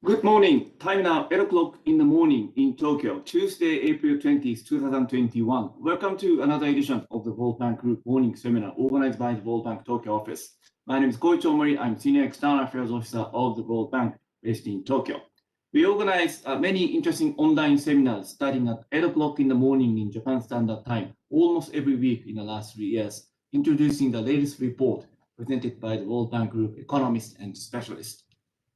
Good morning. Time now 8 o'clock in the morning in Tokyo, Tuesday, April 20th, 2021. Welcome to another edition of the World Bank Group Morning Seminar organized by the World Bank Tokyo office. My name is Koichi Omori. I'm Senior External Affairs Officer of the World Bank based in Tokyo. We organize many interesting online seminars starting at 8 o'clock in the morning in Japan Standard Time, almost every week in the last 3 years, introducing the latest report presented by the World Bank Group economists and specialists.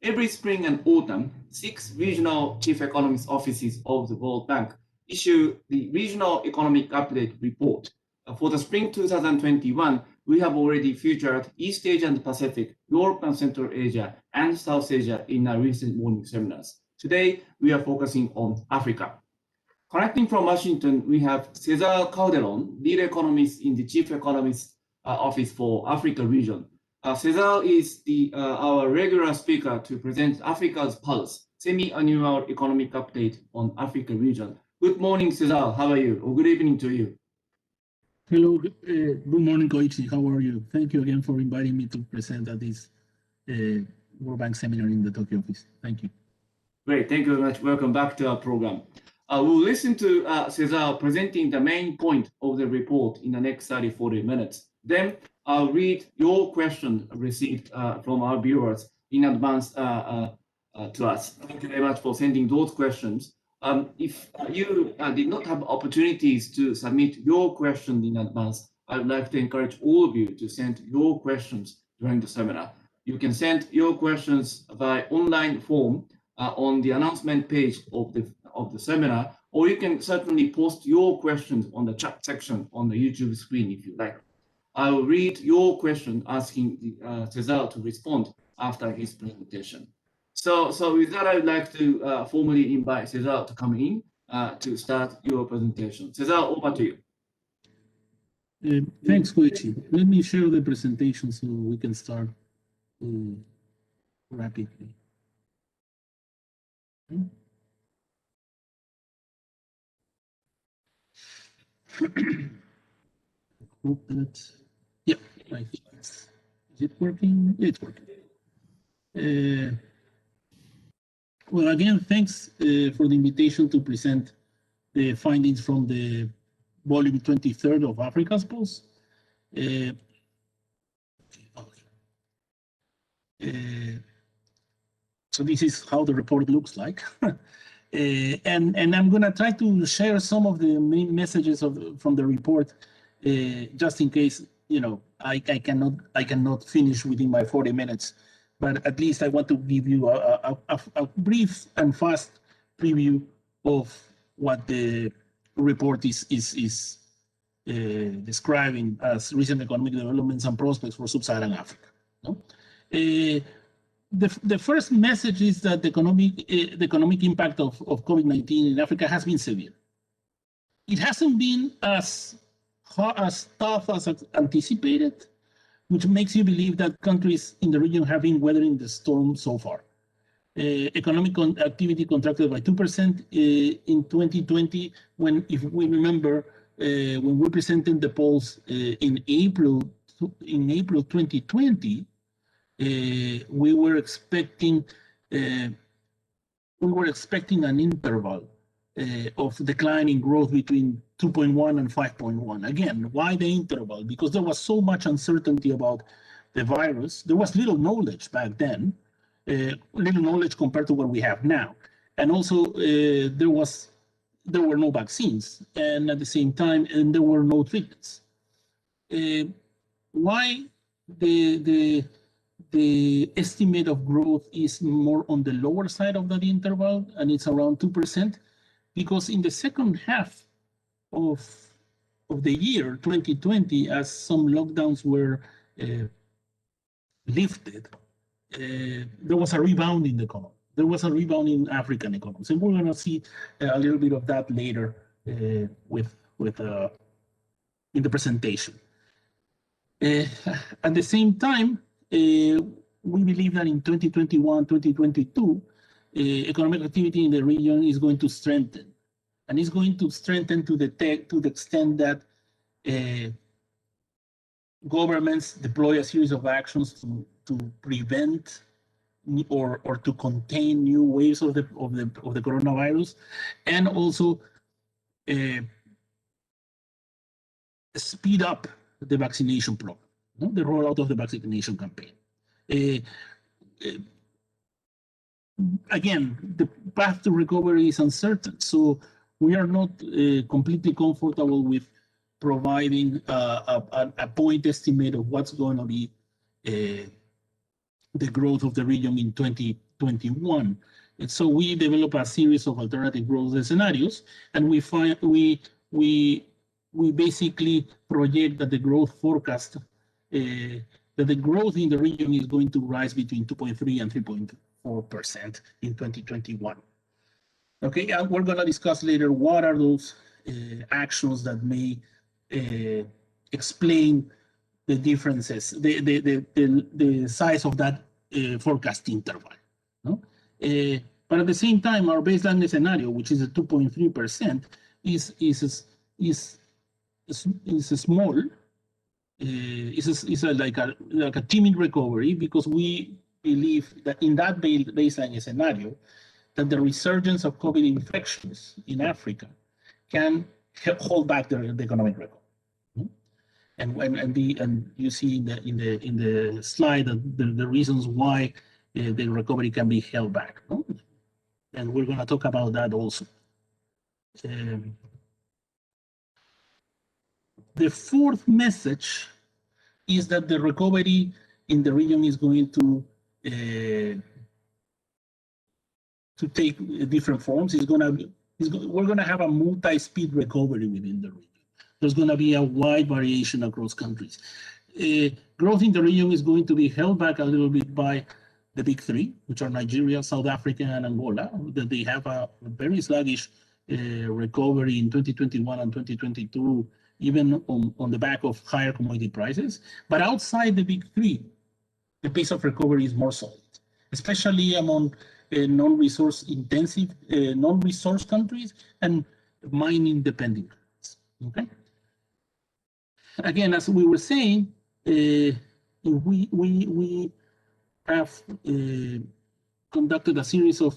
Every spring and autumn, 6 regional chief economist offices of the World Bank issue the Regional Economic Update Report. For the spring 2021, we have already featured East Asia and Pacific, Europe and Central Asia, and South Asia in our recent morning seminars. Today, we are focusing on Africa. Connecting from Washington, we have Cesar Calderon, lead economist in the Chief Economist Office for Africa region. Cesar is our regular speaker to present Africa's Pulse, semi-annual economic update on Africa region. Good morning, Cesar. How are you? Or good evening to you. Hello. Good morning, Koichi. How are you? Thank you again for inviting me to present at this World Bank seminar in the Tokyo office. Thank you. Great. Thank you very much. Welcome back to our program. We'll listen to Cesar presenting the main point of the report in the next 30-40 minutes. Then I'll read your questions received from our viewers in advance to us. Thank you very much for sending those questions. If you did not have opportunities to submit your questions in advance, I would like to encourage all of you to send your questions during the seminar. You can send your questions by online form on the announcement page of the seminar, or you can certainly post your questions on the chat section on the YouTube screen if you like. I will read your question asking Cesar to respond after his presentation. So with that, I would like to formally invite Cesar to come in to start your presentation. Cesar, over to you. Thanks, Koichi. Let me share the presentation so we can start rapidly. Hope that, yeah, I think is it working? It's working. Well, again, thanks for the invitation to present the findings from the volume 23rd of Africa's Pulse. So this is how the report looks like. And I'm going to try to share some of the main messages from the report, just in case, you know, I cannot finish within my 40 minutes. But at least I want to give you a brief and fast preview of what the report is describing as recent economic developments and prospects for sub-Saharan Africa. No? The first message is that the economic impact of COVID-19 in Africa has been severe. It hasn't been as tough as anticipated, which makes you believe that countries in the region have been weathering the storm so far. Economic activity contracted by 2% in 2020, when, if we remember, when we presented the polls in April 2020, we were expecting an interval of declining growth between 2.1 and 5.1. Again, why the interval? Because there was so much uncertainty about the virus. There was little knowledge back then, little knowledge compared to what we have now. And also there were no vaccines, and at the same time, and there were no treatments. Why the estimate of growth is more on the lower side of that interval, and it's around 2%, because in the second half of the year 2020, as some lockdowns were lifted, there was a rebound in the economy. There was a rebound in African economies, and we're going to see a little bit of that later in the presentation. At the same time, we believe that in 2021, 2022, economic activity in the region is going to strengthen, and it's going to strengthen to the extent that governments deploy a series of actions to prevent or to contain new waves of the coronavirus, and also speed up the vaccination program, the rollout of the vaccination campaign. Again, the path to recovery is uncertain, so we are not completely comfortable with providing a point estimate of what's going to be the growth of the region in 2021. And so we develop a series of alternative growth scenarios, and we basically project that the growth forecast, that the growth in the region is going to rise between 2.3 and 3.4% in 2021. Okay, and we're going to discuss later what are those actions that may explain the differences, the size of that forecast interval. No? But at the same time, our baseline scenario, which is a 2.3%, is small. Is like a timid recovery, because we believe that in that baseline scenario, that the resurgence of COVID infections in Africa can hold back the economic recovery. And you see in the slide that the reasons why the recovery can be held back. And we're going to talk about that also. The fourth message is that the recovery in the region is going to take different forms. We're going to have a multi-speed recovery within the region. There's going to be a wide variation across countries. Growth in the region is going to be held back a little bit by the big three, which are Nigeria, South Africa, and Angola, that they have a very sluggish recovery in 2021 and 2022, even on the back of higher commodity prices. But outside the big three, the pace of recovery is more solid, especially among non-resource intensive, non-resource countries and mining dependent countries. Okay. Again, as we were saying, we have conducted a series of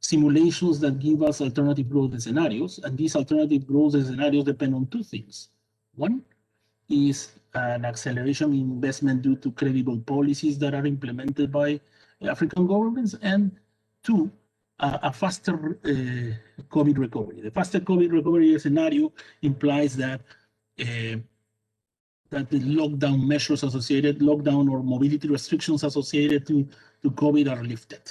simulations that give us alternative growth scenarios, and these alternative growth scenarios depend on two things. One is an acceleration in investment due to credible policies that are implemented by African governments, and two, a faster COVID recovery. The faster COVID recovery scenario implies that that the lockdown measures associated, lockdown or mobility restrictions associated to COVID are lifted.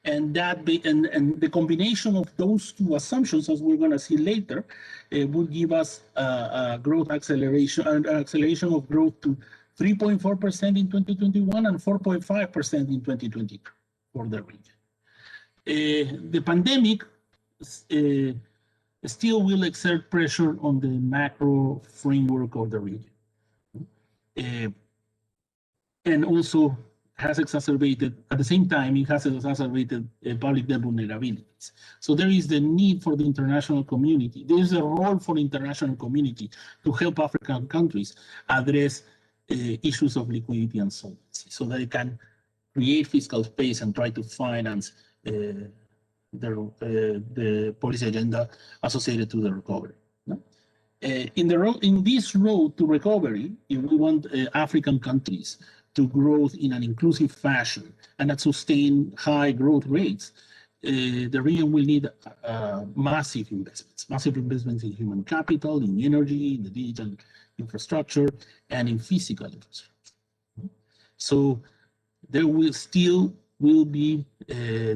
And the combination of those two assumptions, as we're going to see later, would give us a growth acceleration, an acceleration of growth to 3.4% in 2021 and 4.5% in 2022 for the region. The pandemic still will exert pressure on the macro framework of the region, and also has exacerbated, at the same time, it has exacerbated public debt vulnerabilities. So there is the need for the international community. There is a role for the international community to help African countries address issues of liquidity and solvency, so that it can create fiscal space and try to finance the policy agenda associated to the recovery. In this road to recovery, if we want African countries to grow in an inclusive fashion and at sustain high growth rates, the region will need massive investments in human capital, in energy, in the digital infrastructure, and in physical infrastructure. So there will still be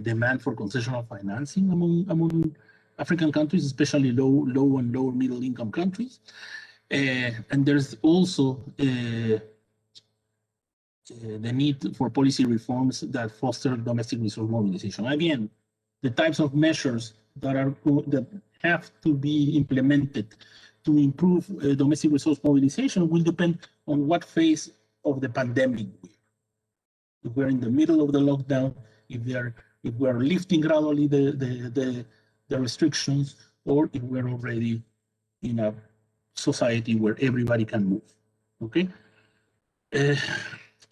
demand for concessional financing among African countries, especially low and lower middle income countries. And there's also the need for policy reforms that foster domestic resource mobilization. Again, the types of measures that have to be implemented to improve domestic resource mobilization will depend on what phase of the pandemic we're. If we're in the middle of the lockdown, if we're lifting gradually the restrictions, or if we're already in a society where everybody can move. Okay.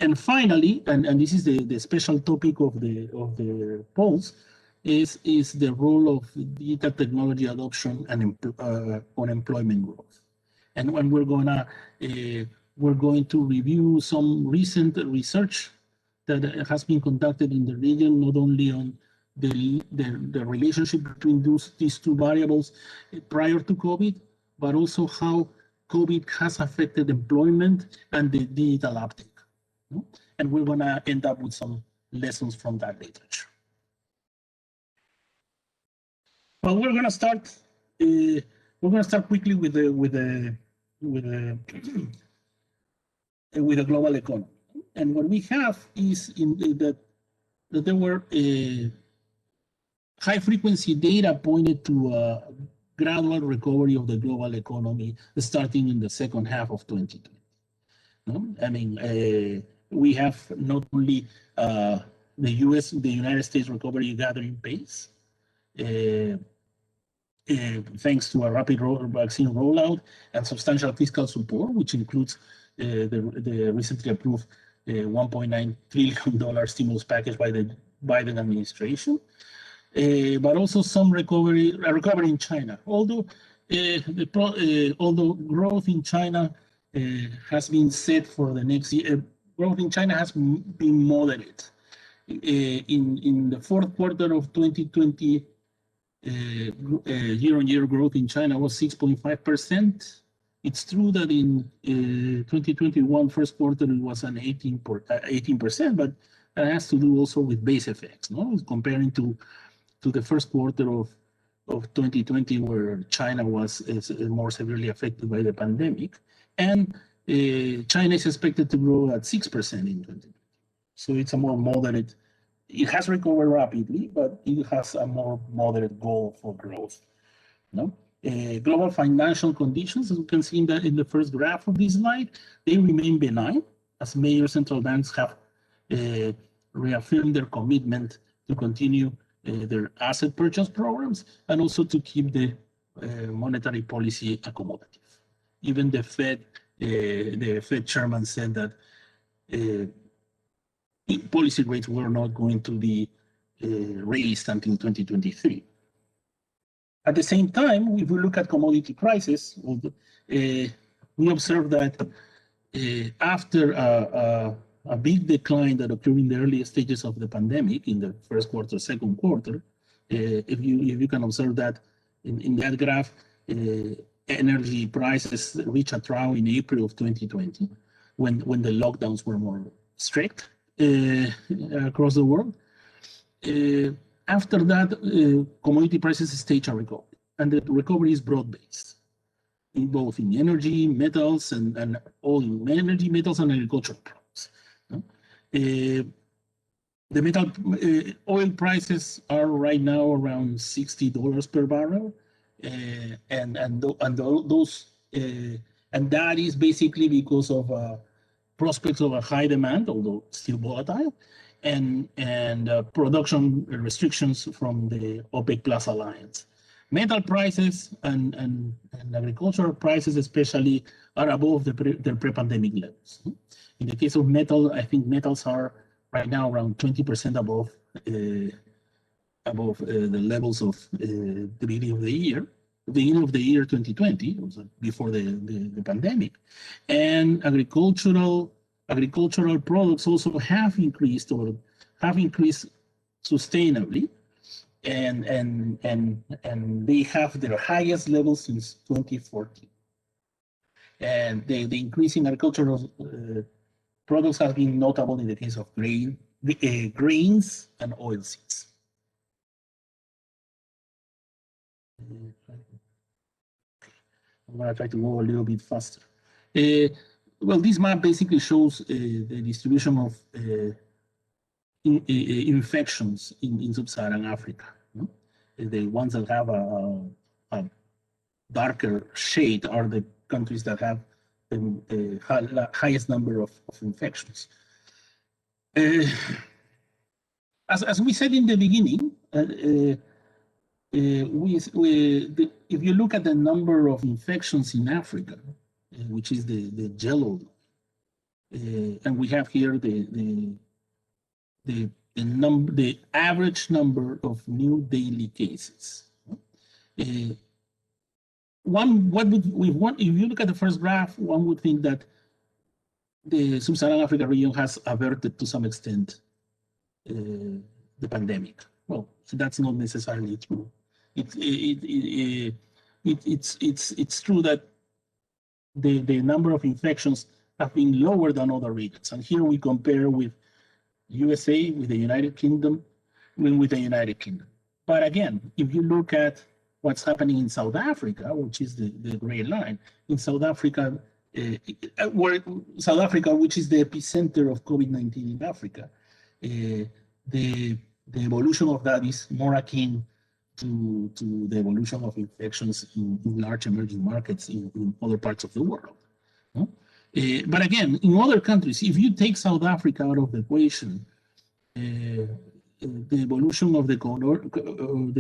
And finally, and this is the special topic of the polls, is the role of digital technology adoption and on employment growth. And when we're going to review some recent research that has been conducted in the region, not only on the relationship between these two variables prior to COVID, but also how COVID has affected employment and the digital uptake. And we're going to end up with some lessons from that literature. But we're going to start. We're going to start quickly with the global economy. And what we have is that there were high frequency data pointed to a gradual recovery of the global economy starting in the second half of 2020. No? I mean, we have not only the United States recovery gathering pace, thanks to a rapid vaccine rollout and substantial fiscal support, which includes the recently approved $1.9 trillion stimulus package by the Biden administration, but also some recovery in China. Although although growth in China has been set for the next year, growth in China has been moderate. In the fourth quarter of 2020, year-on-year growth in China was 6.5%. It's true that in 2021 first quarter it was an 18%, but that has to do also with base effects, no? Comparing to the first quarter of 2020, where China was more severely affected by the pandemic, and China is expected to grow at 6% in 2020. So it's a more moderate. It has recovered rapidly, but it has a more moderate goal for growth. No? Global financial conditions, as you can see in the first graph of this slide, they remain benign, as major central banks have reaffirmed their commitment to continue their asset purchase programs and also to keep the monetary policy accommodative. Even the Fed chairman said that policy rates were not going to be raised until 2023. At the same time, if we look at commodity prices, we observe that after a big decline that occurred in the early stages of the pandemic, in the first quarter, second quarter, if you can observe that in that graph, energy prices reached a trough in April of 2020, when the lockdowns were more strict across the world. After that, commodity prices stage a recovery, and the recovery is broad-based, both in energy, metals, and all in energy, metals, and agricultural products. The oil prices are right now around $60 per barrel, and that is basically because of prospects of a high demand, although still volatile, and production restrictions from the OPEC Plus alliance. Metal prices and agricultural prices especially are above their pre-pandemic levels. In the case of metal, I think metals are right now around 20% above the levels of the beginning of the year. The end of the year 2020, before the pandemic, and agricultural products also have increased sustainably, and they have their highest levels since 2014. And the increase in agricultural products has been notable in the case of grains and oilseeds. I'm going to try to go a little bit faster. Well, this map basically shows the distribution of infections in sub-Saharan Africa. No? The ones that have a darker shade are the countries that have the highest number of infections. As we said in the beginning, if you look at the number of infections in Africa, which is the yellow, And we have here the average number of new daily cases. If you look at the first graph, one would think that the Sub-Saharan Africa region has averted to some extent the pandemic. Well, that's not necessarily true. It's true that the number of infections have been lower than other regions. And here we compare with USA, with the United Kingdom, with the United Kingdom. But again, if you look at what's happening in South Africa, which is the gray line, in South Africa, which is the epicenter of COVID-19 in Africa, the evolution of that is more akin to the evolution of infections in large emerging markets in other parts of the world. No? But again, in other countries, if you take South Africa out of the equation, the evolution of the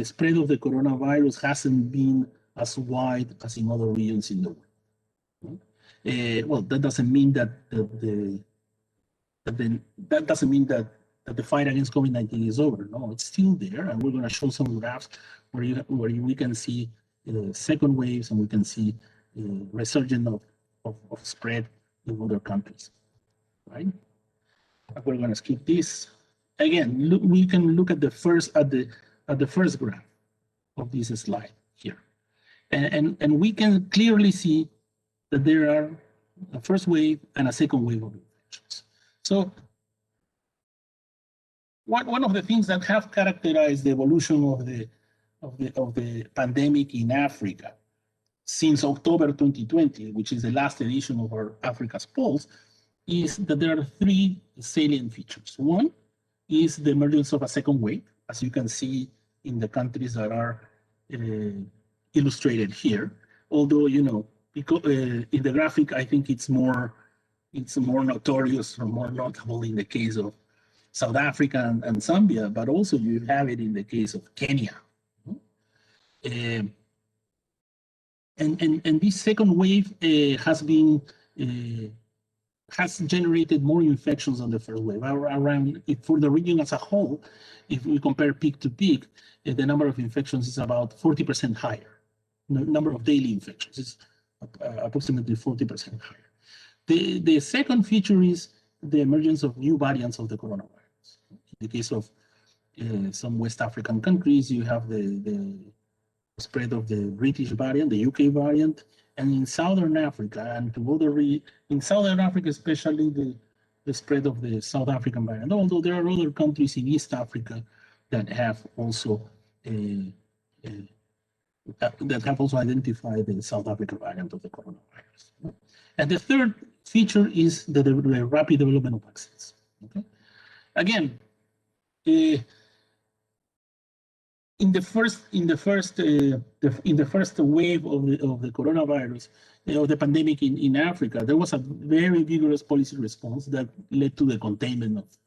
spread of the coronavirus hasn't been as wide as in other regions in the world. Well, that doesn't mean that the fight against COVID-19 is over. No, it's still there, and we're going to show some graphs where we can see second waves, and we can see resurgence of spread in other countries. Right? We're going to skip this. Again, we can look at the first graph of this slide here, and we can clearly see that there are a first wave and a second wave of infections. So one of the things that have characterized the evolution of the pandemic in Africa since October 2020, which is the last edition of our Africa's Pulse, is that there are three salient features. One is the emergence of a second wave, as you can see in the countries that are illustrated here. Although, you know, because, in the graphic, I think it's more notorious or more notable in the case of South Africa and Zambia, but also you have it in the case of Kenya. And this second wave has generated more infections than the first wave. For the region as a whole, if we compare peak to peak, the number of infections is about 40% higher. The number of daily infections is approximately 40% higher. The second feature is the emergence of new variants of the coronavirus. In the case of some West African countries, you have the spread of the British variant, the UK variant, and in Southern Africa and to other in Southern Africa, especially the spread of the South African variant. Although there are other countries in East Africa that have also identified the South African variant of the coronavirus. And the third feature is the rapid development of vaccines. Okay? Again, in the first wave of the coronavirus, of the pandemic in Africa, there was a very vigorous policy response that led to the containment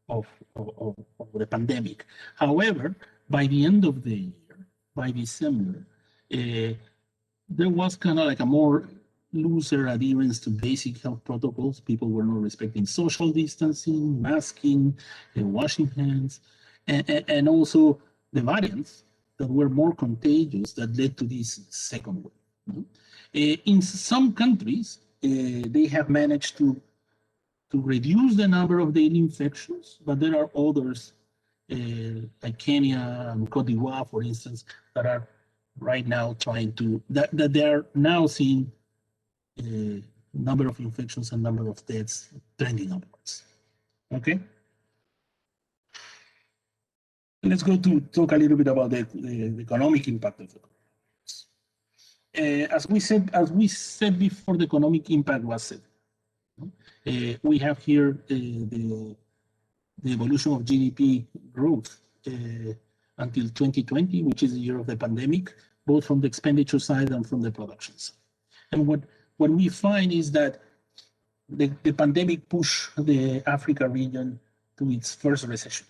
of the pandemic. However, by the end of the year, by December, there was kind of like a more looser adherence to basic health protocols. People were not respecting social distancing, masking, washing hands, and also the variants that were more contagious that led to this second wave. In some countries, they have managed to reduce the number of daily infections, but there are others, like Kenya and Cote d'Ivoire, for instance, that are right now trying to, that they are now seeing number of infections and number of deaths trending upwards. Okay? Let's go to talk a little bit about the economic impact of the coronavirus. As we said before, the economic impact was set. We have here the evolution of GDP growth until 2020, which is the year of the pandemic, both from the expenditure side and from the production side. And what we find is that the pandemic pushed the Africa region to its first recession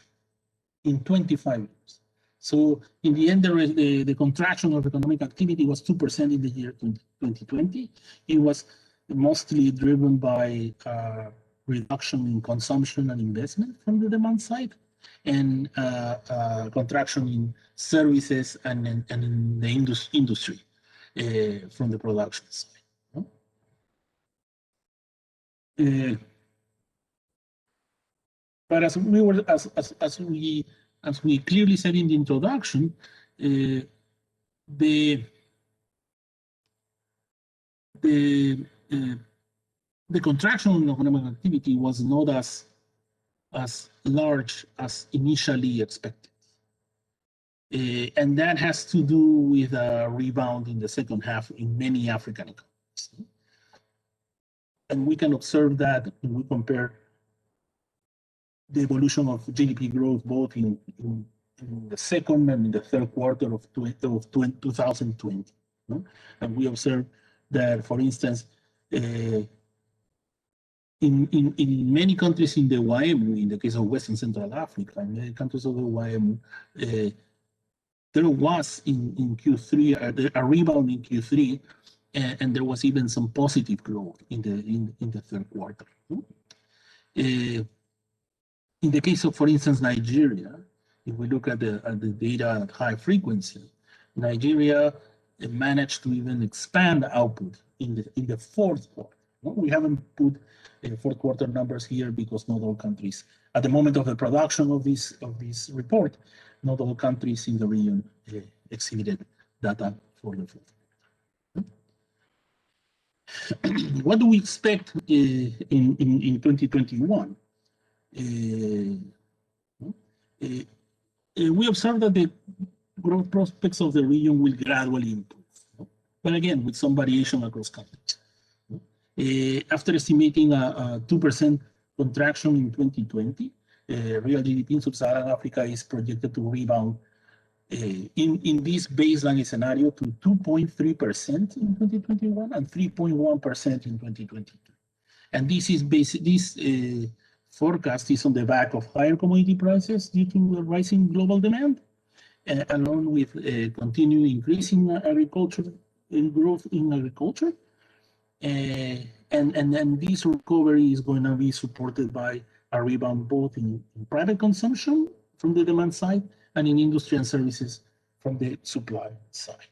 in 25 years. So in the end, the contraction of economic activity was 2% in the year 2020. It was mostly driven by reduction in consumption and investment from the demand side, and contraction in services and in the industry from the production side. But as we clearly said in the introduction, the contraction in economic activity was not as large as initially expected. And that has to do with a rebound in the second half in many African economies. And we can observe that when we compare the evolution of GDP growth both in the second and in the third quarter of 2020. And we observe that, for instance, in many countries in the YMU, in the case of West and Central Africa, in many countries of the YMU, there was in Q3 a rebound in Q3, and there was even some positive growth in the third quarter. In the case of, for instance, Nigeria, if we look at the data at high frequency, Nigeria managed to even expand output in the fourth quarter. We haven't put fourth quarter numbers here because not all countries, at the moment of the production of this report, not all countries in the region exhibited data for the fourth quarter. What do we expect in 2021? We observe that the growth prospects of the region will gradually improve, but again, with some variation across countries. After estimating a 2% contraction in 2020, real GDP in Sub-Saharan Africa is projected to rebound in this baseline scenario to 2.3% in 2021 and 3.1% in 2022. And this forecast is on the back of higher commodity prices due to rising global demand, along with continuing increasing agriculture and growth in agriculture. And this recovery is going to be supported by a rebound both in private consumption from the demand side and in industry and services from the supply side.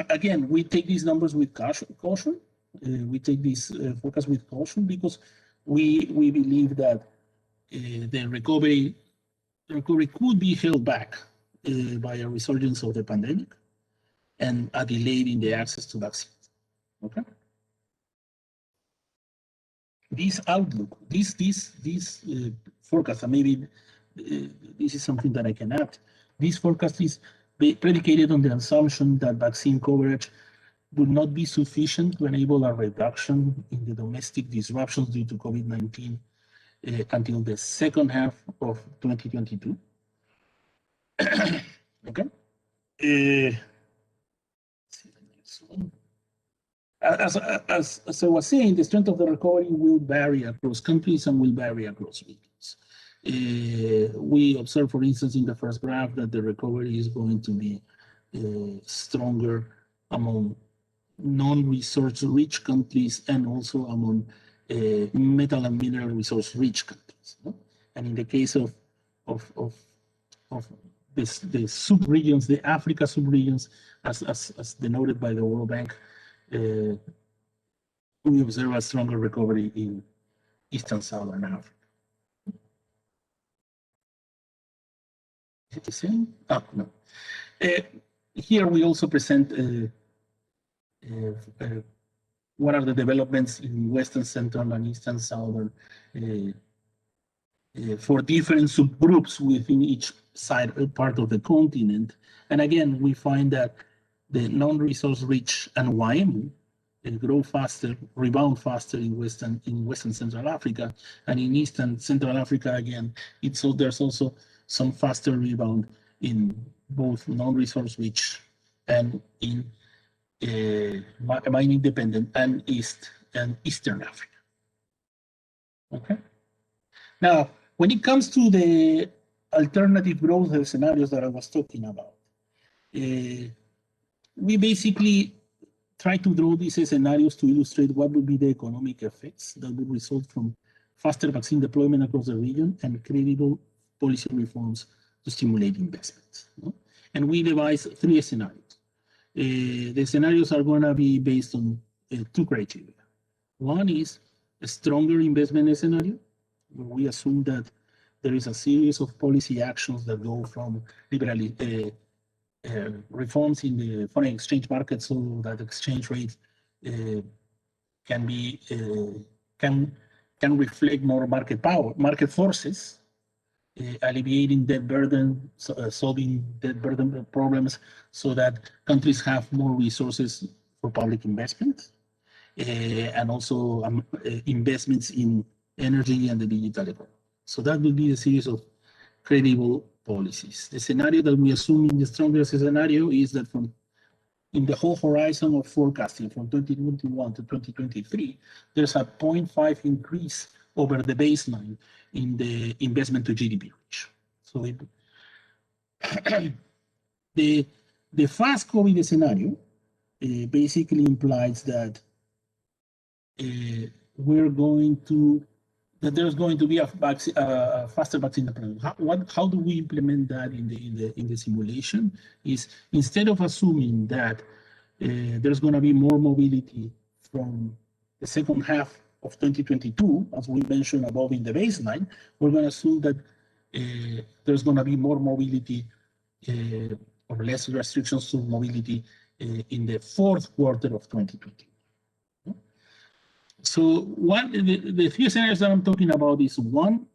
Again, we take these numbers with caution. We take this forecast with caution because we believe that the recovery could be held back by a resurgence of the pandemic and a delay in the access to vaccines. Okay. This outlook, this forecast, and maybe this is something that I can add. This forecast is predicated on the assumption that vaccine coverage would not be sufficient to enable a reduction in the domestic disruptions due to COVID-19 until the second half of 2022. Okay. As I was saying, the strength of the recovery will vary across countries and will vary across regions. We observe, for instance, in the first graph that the recovery is going to be stronger among non-resource rich countries and also among metal and mineral resource rich countries. And in the case of the sub-regions, the Africa sub-regions, as denoted by the World Bank, we observe a stronger recovery in Eastern Southern Africa. Is it the same? Oh, no. Here we also present what are the developments in Western, Central, and Eastern Southern for different subgroups within each part of the continent. And again, we find that the non-resource rich and YMU grow faster, rebound faster in Western Central Africa, and in Eastern Central Africa again, there's also some faster rebound in both non-resource rich and in mining dependent and Eastern Africa. Okay. Now, when it comes to the alternative growth scenarios that I was talking about, we basically try to draw these scenarios to illustrate what would be the economic effects that would result from faster vaccine deployment across the region and credible policy reforms to stimulate investments. And we devised 3 scenarios. The scenarios are going to be based on 2 criteria. One is a stronger investment scenario, where we assume that there is a series of policy actions that go from reforms in the foreign exchange market so that exchange rate can be can reflect more market power, market forces, alleviating debt burden, solving debt burden problems, so that countries have more resources for public investment, and also investments in energy and the digital economy. So that will be a series of credible policies. The scenario that we assume in the strongest scenario is that in the whole horizon of forecasting from 2021 to 2023, there's a 0.5 increase over the baseline in the investment to GDP ratio. So the fast COVID scenario basically implies that there's going to be a faster vaccine deployment. How do we implement that in the simulation? Is instead of assuming that there's going to be more mobility from the second half of 2022, as we mentioned above in the baseline, we're going to assume that there's going to be more mobility or less restrictions to mobility in the 4th quarter of 2020. So the 3 scenarios that I'm talking about is one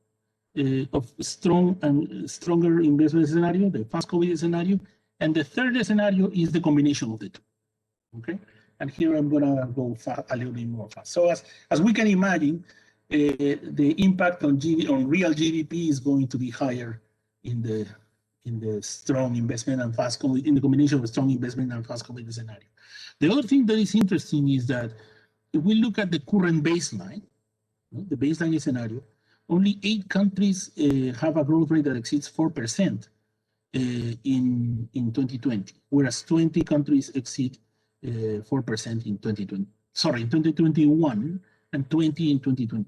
of stronger investment scenario, the fast COVID scenario, and the 3rd scenario is the combination of the 2. Okay, and here I'm gonna go a little bit more fast. So as we can imagine, the impact on real GDP is going to be higher in the strong investment and fast COVID, in the combination of strong investment and fast COVID scenario. The other thing that is interesting is that if we look at the current baseline, the baseline scenario, only 8 countries have a growth rate that exceeds 4% in 2020, whereas 20 countries exceed 4% in 2020. Sorry, in 2021 and 20 in 2020.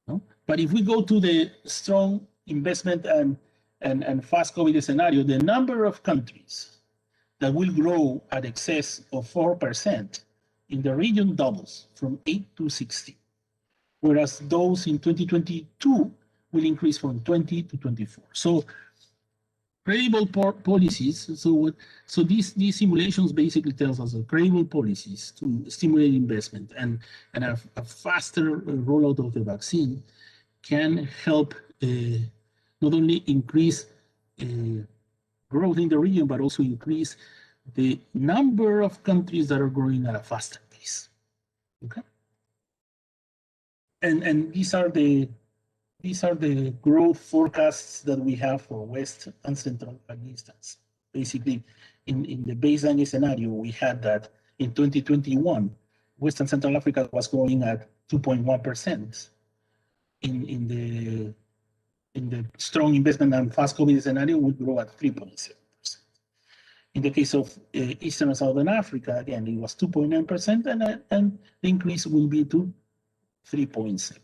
No? But if we go to the strong investment and fast COVID scenario, the number of countries that will grow at excess of 4% in the region doubles from 8 to 16, whereas those in 2022 will increase from 20 to 24. So credible policies. So these simulations basically tells us that credible policies to stimulate investment and a faster rollout of the vaccine can help not only increase growth in the region, but also increase the number of countries that are growing at a faster pace. Okay, and these are the growth forecasts that we have for West and Central instance. Basically, in the baseline scenario, we had that in 2021, West and Central Africa was growing at 2.1%. In the strong investment and fast COVID scenario, would grow at 3.7%. In the case of Eastern and Southern Africa, again, it was 2.9%, and the increase will be to 3.7%.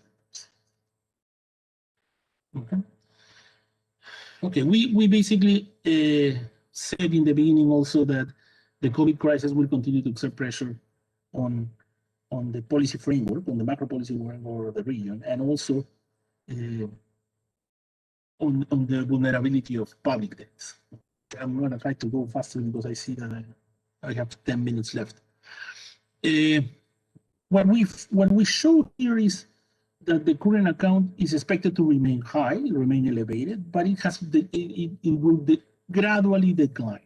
Okay, we basically said in the beginning also that the COVID crisis will continue to exert pressure on the policy framework, on the macro policy framework of the region, and also on the vulnerability of public debts. I'm going to try to go faster because I see that I have 10 minutes left. What we show here is that the current account is expected to remain high, remain elevated, but it will gradually decline.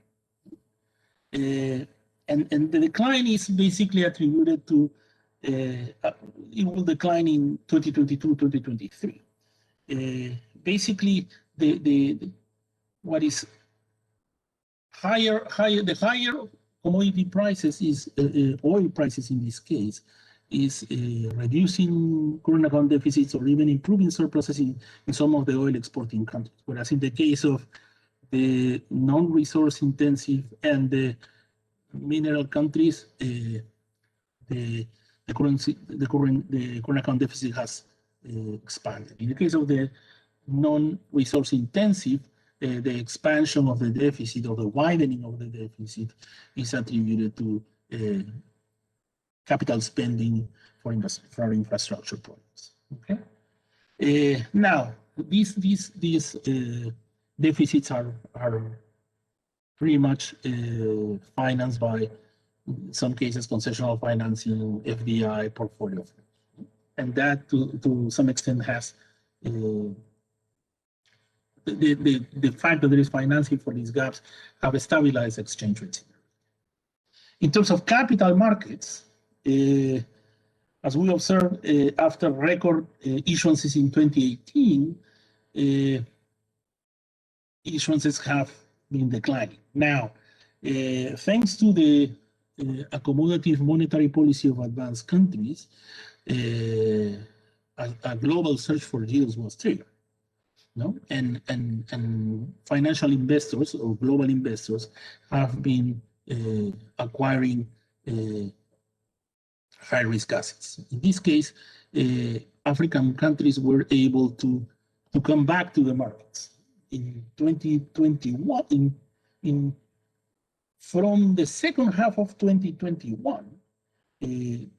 And the decline is basically attributed to, it will decline in 2022, 2023. Basically, what is the higher commodity prices is oil prices in this case, is reducing current account deficits or even improving surpluses in some of the oil exporting countries. Whereas in the case of the non-resource intensive and the mineral countries, the current account deficit has expanded. In the case of the non-resource intensive, the expansion of the deficit or the widening of the deficit is attributed to capital spending for infrastructure projects. Okay. Now, these deficits are pretty much financed by, in some cases, concessional financing, FDI, portfolio, and that to some extent has the fact that there is financing for these gaps have stabilized exchange rates. In terms of capital markets, as we observed after record issuances in 2018, issuances have been declining. Now, thanks to the accommodative monetary policy of advanced countries, a global search for yields was triggered. No? And financial investors or global investors have been acquiring high-risk assets. In this case, African countries were able to come back to the markets. In 2021, from the second half of 2021,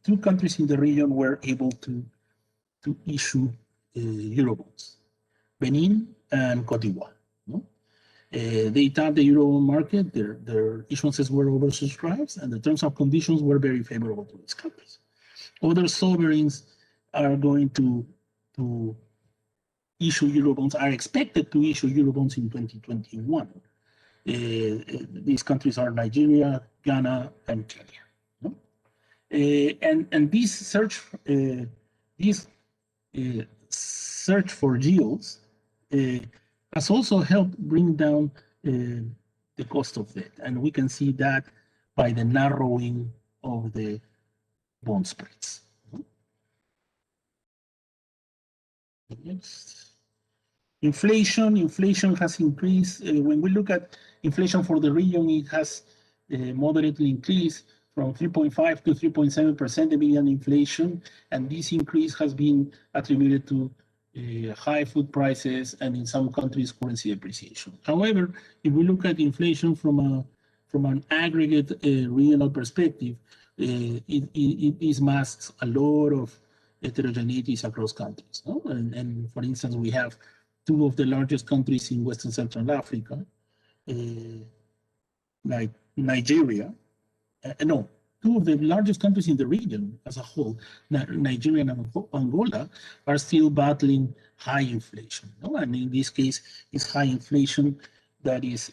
two countries in the region were able to issue Eurobonds, Benin and Cote d'Ivoire. No? They tapped the Eurobond market, their issuances were oversubscribed, and the terms and conditions were very favorable to these countries. Other sovereigns are going to issue Eurobonds, are expected to issue Eurobonds in 2021. These countries are Nigeria, Ghana, and Kenya. No? And this search for yields has also helped bring down the cost of debt, and we can see that by the narrowing of the bond spreads. Next. Inflation has increased. When we look at inflation for the region, it has moderately increased from 3.5 to 3.7% the median inflation, and this increase has been attributed to high food prices and in some countries currency appreciation. However, if we look at inflation from an aggregate regional perspective, it masks a lot of heterogeneities across countries. No? And for instance, we have two of the largest countries in Western Central Africa, like Nigeria, two of the largest countries in the region as a whole, Nigeria and Angola, are still battling high inflation. No? And in this case, it's high inflation that is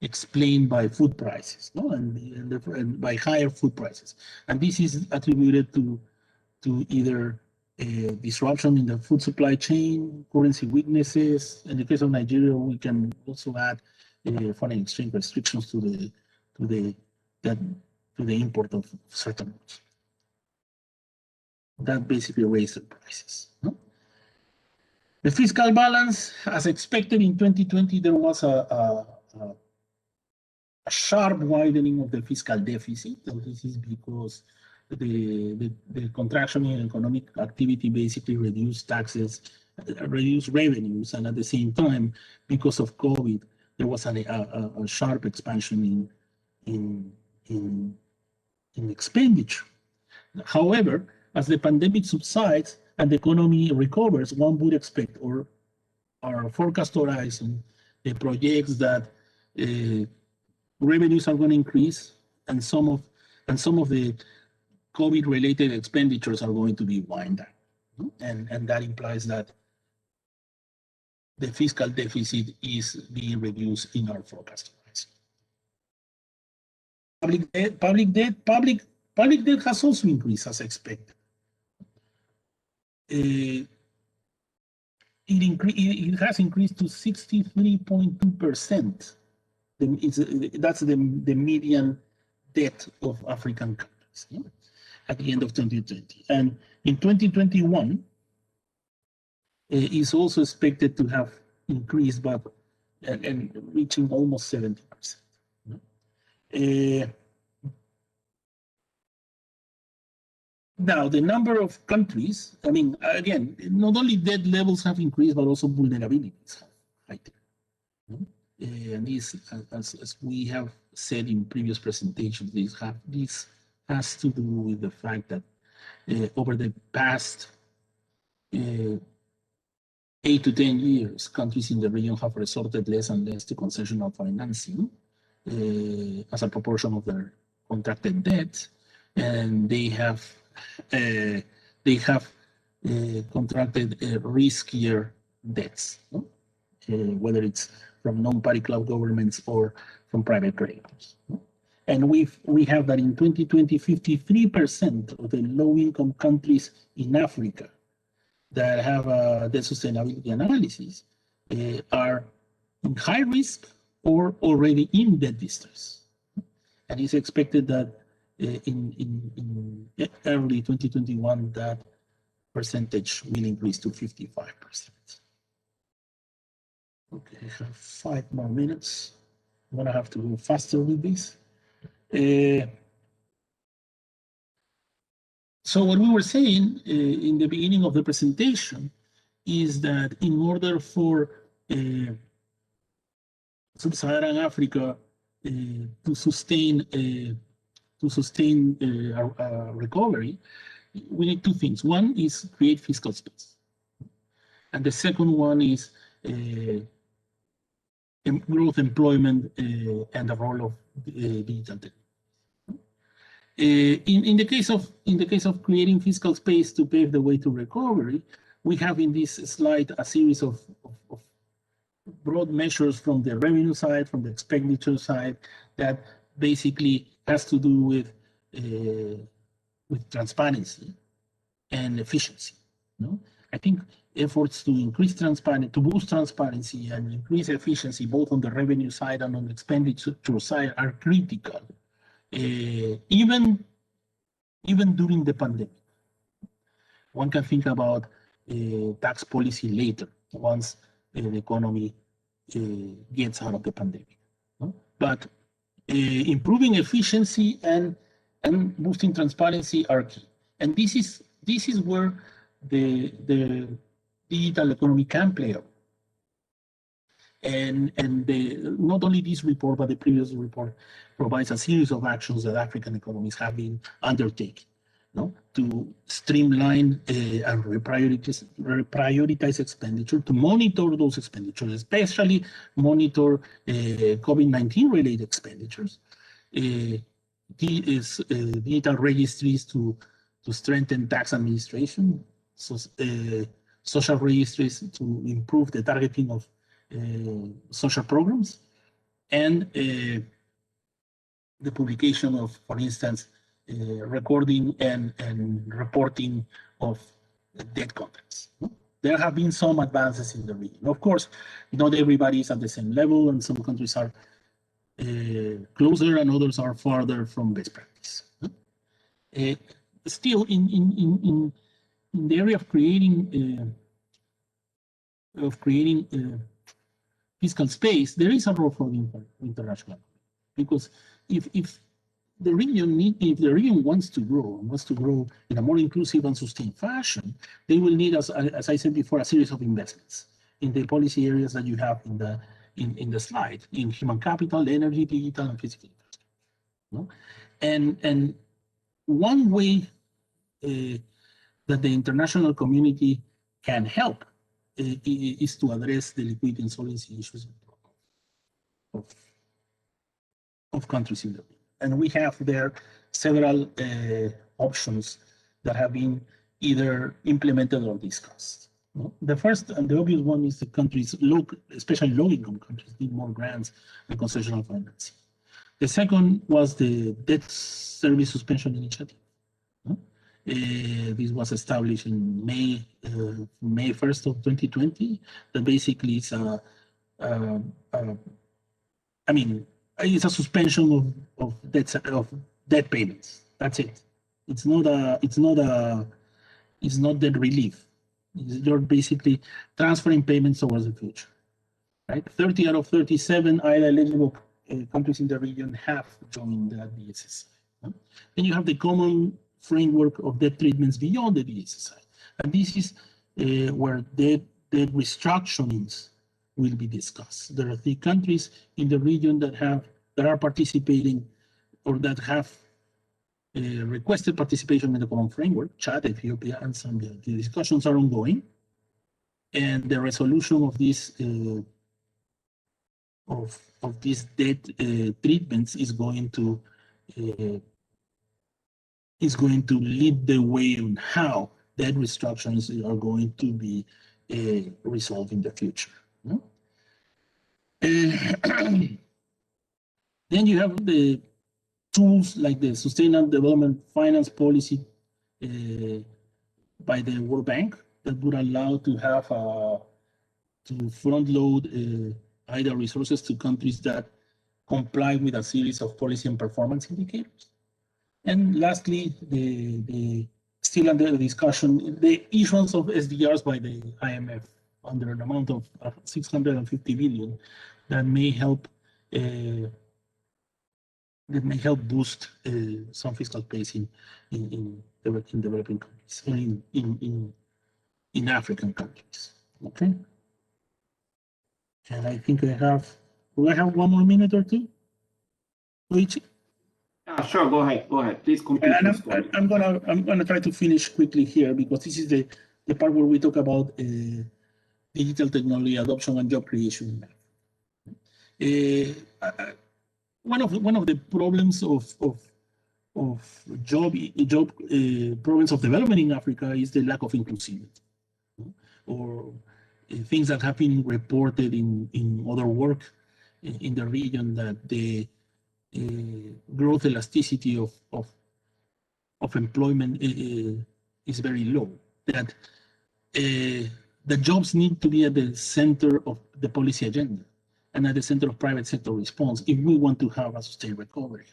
explained by food prices, no? and by higher food prices. And this is attributed to either disruption in the food supply chain, currency weaknesses. In the case of Nigeria, we can also add foreign exchange restrictions to the import of certain goods. That basically raised the prices. No? The fiscal balance, as expected in 2020, there was a sharp widening of the fiscal deficit, and this is because the contraction in economic activity basically reduced taxes, reduced revenues, and at the same time, because of COVID, there was a sharp expansion in expenditure. However, as the pandemic subsides and the economy recovers, one would expect, or our forecast horizon projects that revenues are going to increase, and some of the COVID-related expenditures are going to be wound down, and that implies that the fiscal deficit is being reduced in our forecast horizon. Public debt has also increased as expected. It has increased to 63.2%. That's the median debt of African countries, yeah, at the end of 2020. And in 2021, is also expected to have increased and reaching almost 70%. Now, the number of countries, I mean, again, not only debt levels have increased, but also vulnerabilities have heightened. And this, as we have said in previous presentations, this has to do with the fact that over the past 8 to 10 years, countries in the region have resorted less and less to concessional financing as a proportion of their contracted debt, and they have contracted riskier debts, whether it's from non-party club governments or from private creditors. And we have that in 2020, 53% of the low-income countries in Africa that have the sustainability analysis are in high risk or already in debt distress. And it's expected that in early 2021, that percentage will increase to 55%. Okay, I have 5 more minutes. I'm gonna have to go faster with this. So what we were saying in the beginning of the presentation is that in order for sub-Saharan Africa to sustain recovery, we need 2 things. One is create fiscal space, and the second one is growth, employment, and the role of digital technology. In the case of creating fiscal space to pave the way to recovery, we have in this slide a series of broad measures from the revenue side, from the expenditure side, that basically has to do with transparency and efficiency. I think efforts to increase transparency, to boost transparency and increase efficiency, both on the revenue side and on the expenditure side, are critical. Even during the pandemic. One can think about tax policy later, once the economy gets out of the pandemic. But improving efficiency and boosting transparency are key. And this is where the digital economy can play a role. And not only this report, but the previous report provides a series of actions that African economies have been undertaking, to streamline and reprioritize expenditure, to monitor those expenditures, especially monitor COVID-19 related expenditures, digital registries to strengthen tax administration, social registries to improve the targeting of social programs, and the publication of, for instance, recording and reporting of debt contracts. There have been some advances in the region. Of course, not everybody is at the same level, and some countries are closer and others are farther from best practice. Still, in the area of creating fiscal space, there is a role for the international, because if the region wants to grow in a more inclusive and sustained fashion, they will need, as I said before, a series of investments in the policy areas that you have in the slide, in human capital, energy, digital, and physical infrastructure. And one way that the international community can help is to address the liquidity and solvency issues of countries in the region. And we have there several options that have been either implemented or discussed. The first and the obvious one is the countries, especially low-income countries, need more grants and concessional financing. The second was the debt service suspension initiative. This was established in May 1st of 2020. That basically is it's a suspension of debt payments. That's it. It's not debt relief. You're basically transferring payments towards the future, right? 30 out of 37 ILA eligible countries in the region have joined that DSS. Then you have the common framework of debt treatments beyond the DSSI. And this is where debt restructurings will be discussed. There are 3 countries in the region that are participating or that have requested participation in the common framework, Chad, Ethiopia, and Zambia. The discussions are ongoing, and the resolution of these of these debt treatments is going to lead the way on how debt restructurings are going to be resolved in the future. No? Then you have the tools like the Sustainable Development Finance Policy by the World Bank that would allow to have to front load either resources to countries that comply with a series of policy and performance indicators. And lastly, still under the discussion, the issuance of SDRs by the IMF under an amount of 650 billion that may help boost some fiscal pace in developing countries, in African countries. Okay. And I think do I have 1 more minute or 2? Luigi? Sure, go ahead. Please complete your story. I'm gonna try to finish quickly here because this is the part where we talk about digital technology adoption and job creation. One of the problems of problems of development in Africa is the lack of inclusivity, or things that have been reported in other work in the region, that the growth elasticity of employment is very low. That the jobs need to be at the center of the policy agenda and at the center of private sector response if we want to have a sustained recovery.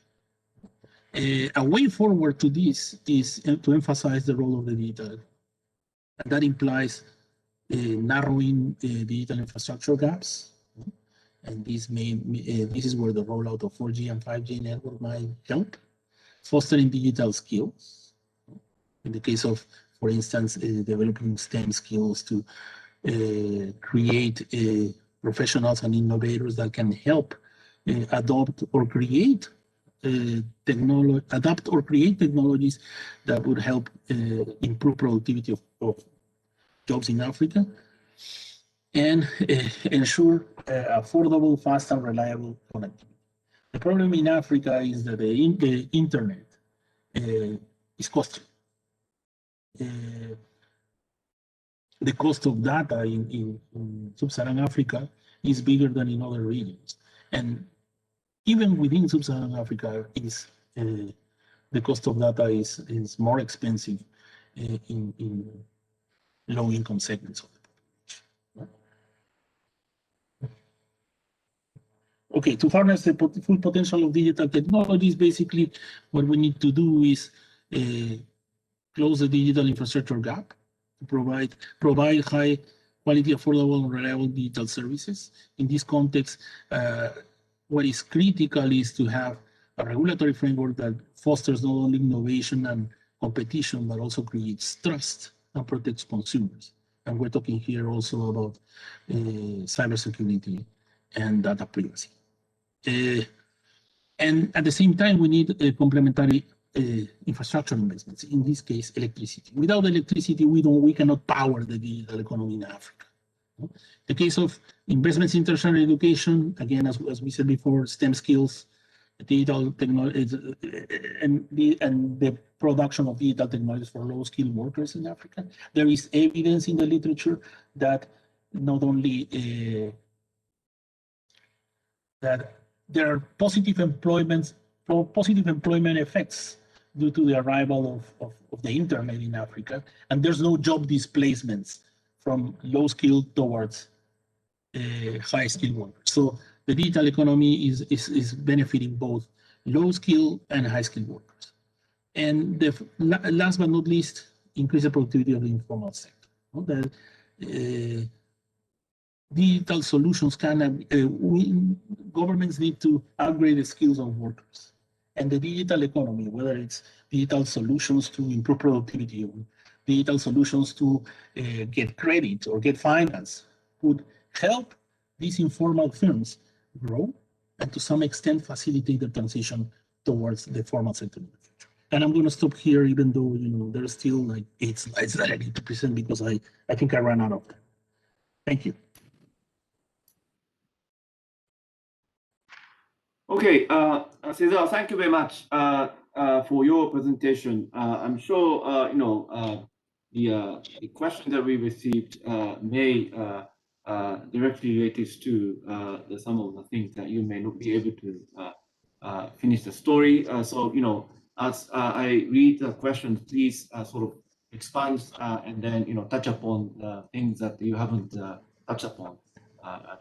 A way forward to this is to emphasize the role of the digital. And that implies narrowing digital infrastructure gaps. And this is where the rollout of 4G and 5G network might help. Fostering digital skills. In the case of, for instance, developing STEM skills to create professionals and innovators that can help adopt or create technologies that would help improve productivity of jobs in Africa, and ensure affordable, fast, and reliable connectivity. The problem in Africa is that the internet is costly. The cost of data in sub-Saharan Africa is bigger than in other regions. And even within sub-Saharan Africa, the cost of data is more expensive in low-income segments of the population. Okay, to harness the full potential of digital technologies, basically what we need to do is close the digital infrastructure gap, to provide high quality, affordable, and reliable digital services. In this context, what is critical is to have a regulatory framework that fosters not only innovation and competition, but also creates trust and protects consumers. And we're talking here also about cybersecurity and data privacy. And at the same time, we need complementary infrastructure investments. In this case, electricity. Without electricity, we cannot power the digital economy in Africa. The case of investments in tertiary education, again, as we said before, STEM skills, digital technology, and the production of digital technologies for low-skilled workers in Africa. There is evidence in the literature that not only that there are positive employment effects due to the arrival of the internet in Africa, and there's no job displacements from low-skilled towards high-skilled workers. So the digital economy is benefiting both low-skilled and high-skilled workers. And last but not least, increase the productivity of the informal sector. Digital solutions governments need to upgrade the skills of workers. And the digital economy, whether it's digital solutions to improve productivity, digital solutions to get credit or get finance, would help these informal firms grow and to some extent facilitate the transition towards the formal sector in the future. And I'm going to stop here, even though there's still like 8 slides that I need to present because I think I ran out of time. Thank you. Okay, Cesar, thank you very much for your presentation. I'm sure the questions that we received may directly relate to some of the things that you may not be able to finish the story. So as I read the questions, please sort of expand and then touch upon the things that you haven't touched upon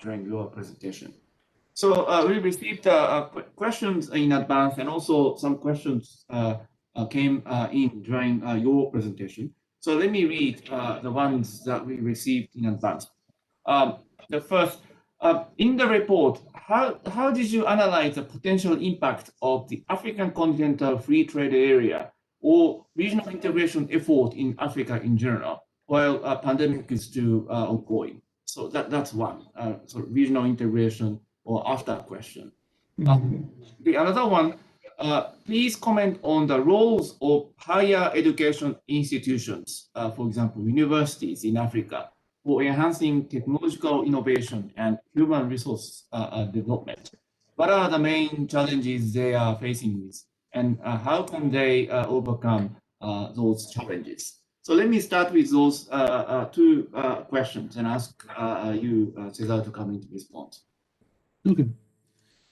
during your presentation. So we received questions in advance, and also some questions came in during your presentation. So let me read the ones that we received in advance. The first, in the report, how did you analyze the potential impact of the African Continental Free Trade Area or regional integration effort in Africa in general, while a pandemic is still ongoing? So that's one, so regional integration or after question. The another one, please comment on the roles of higher education institutions, for example, universities in Africa, for enhancing technological innovation and human resource development. What are the main challenges they are facing with, and how can they overcome those challenges? So let me start with those two questions and ask you, Cesar, to come into response. Okay.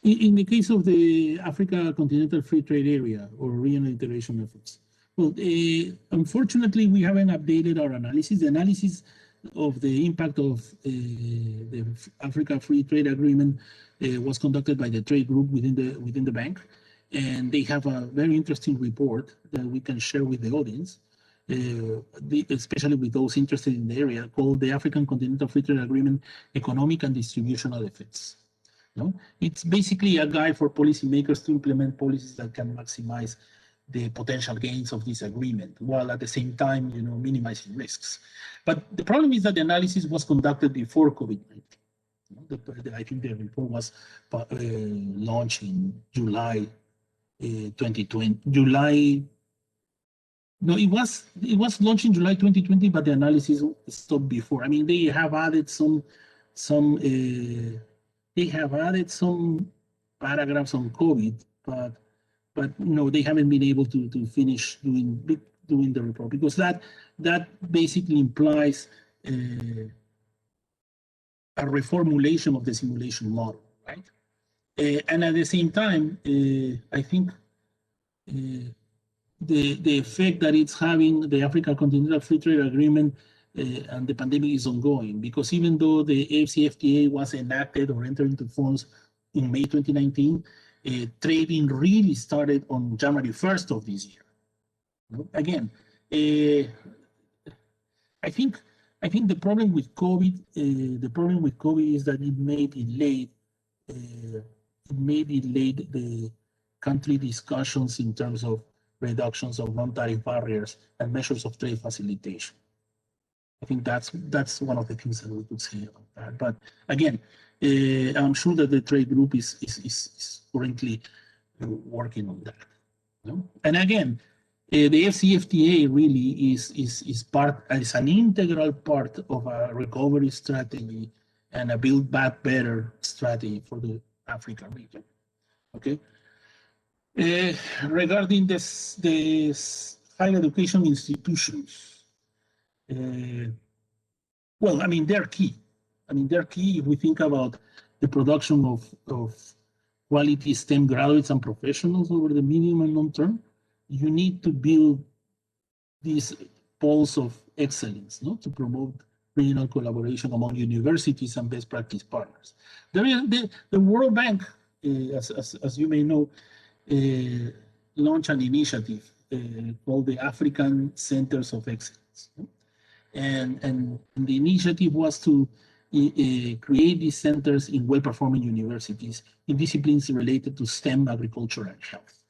In the case of the Africa Continental Free Trade Area or regional integration efforts, well, unfortunately, we haven't updated our analysis. The analysis of the impact of the Africa Free Trade Agreement was conducted by the trade group within the bank, and they have a very interesting report that we can share with the audience, especially with those interested in the area, called the African Continental Free Trade Agreement Economic and Distributional Effects. It's basically a guide for policymakers to implement policies that can maximize the potential gains of this agreement, while at the same time, minimizing risks. But the problem is that the analysis was conducted before COVID-19. I think the report was launched in July 2020. It was launched in July 2020, but the analysis stopped before. I mean, they have added some paragraphs on COVID, but they haven't been able to finish doing the report, because that basically implies a reformulation of the simulation model, right? And at the same time, I think the effect that it's having, the Africa Continental Free Trade Agreement and the pandemic is ongoing, because even though the AFCFTA was enacted or entered into force in May 2019, trading really started on January 1st of this year. Again, I think the problem with COVID, is that it may delay the country discussions in terms of reductions of non-tariff barriers and measures of trade facilitation. I think that's one of the things that we could say about that. But again, I'm sure that the trade group is currently working on that. And again, the FCFTA really is an integral part of a recovery strategy and a Build Back Better strategy for the Africa region. Okay. Regarding this higher education institutions, well, I mean, they're key. If we think about the production of quality STEM graduates and professionals over the medium and long term. You need to build these poles of excellence, to promote regional collaboration among universities and best practice partners. The World Bank, as you may know, launched an initiative called the African Centers of Excellence. And the initiative was to create these centers in well-performing universities in disciplines related to STEM, agriculture, and health.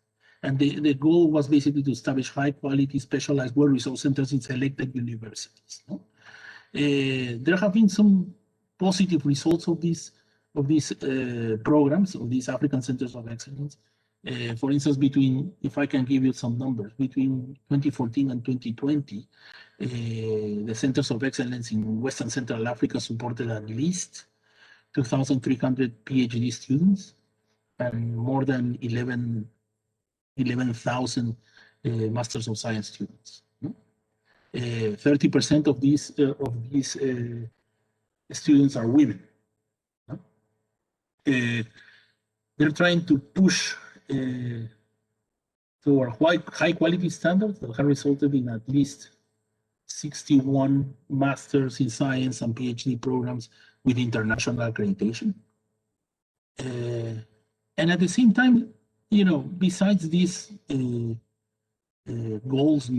And the goal was basically to establish high quality, specialized, well-resourced centers in selected universities. No? There have been some positive results of these programs, of these African Centers of Excellence. For instance, if I can give you some numbers, between 2014 and 2020, the Centers of Excellence in Western Central Africa supported at least 2,300 PhD students and more than 11,000 Masters of Science students. 30% of these students are women. They're trying to push toward high quality standards that have resulted in at least 61 Masters in Science and PhD programs with international accreditation. And at the same time, besides these goals,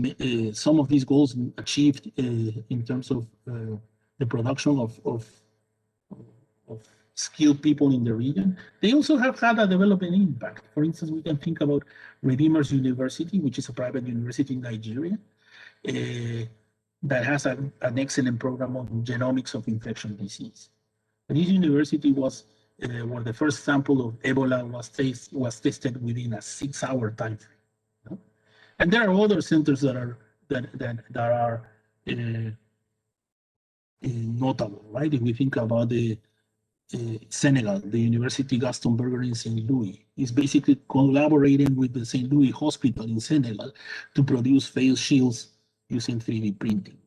some of these goals achieved in terms of the production of skilled people in the region, they also have had a development impact. For instance, we can think about Redeemers University, which is a private university in Nigeria, that has an excellent program on genomics of infection disease. This university was where the first sample of Ebola was tested within a 6-hour time frame. And there are other centers that are notable, right? If we think about the Senegal, the University Gaston Berger in St. Louis is basically collaborating with the St. Louis Hospital in Senegal to produce face shields using 3D printing.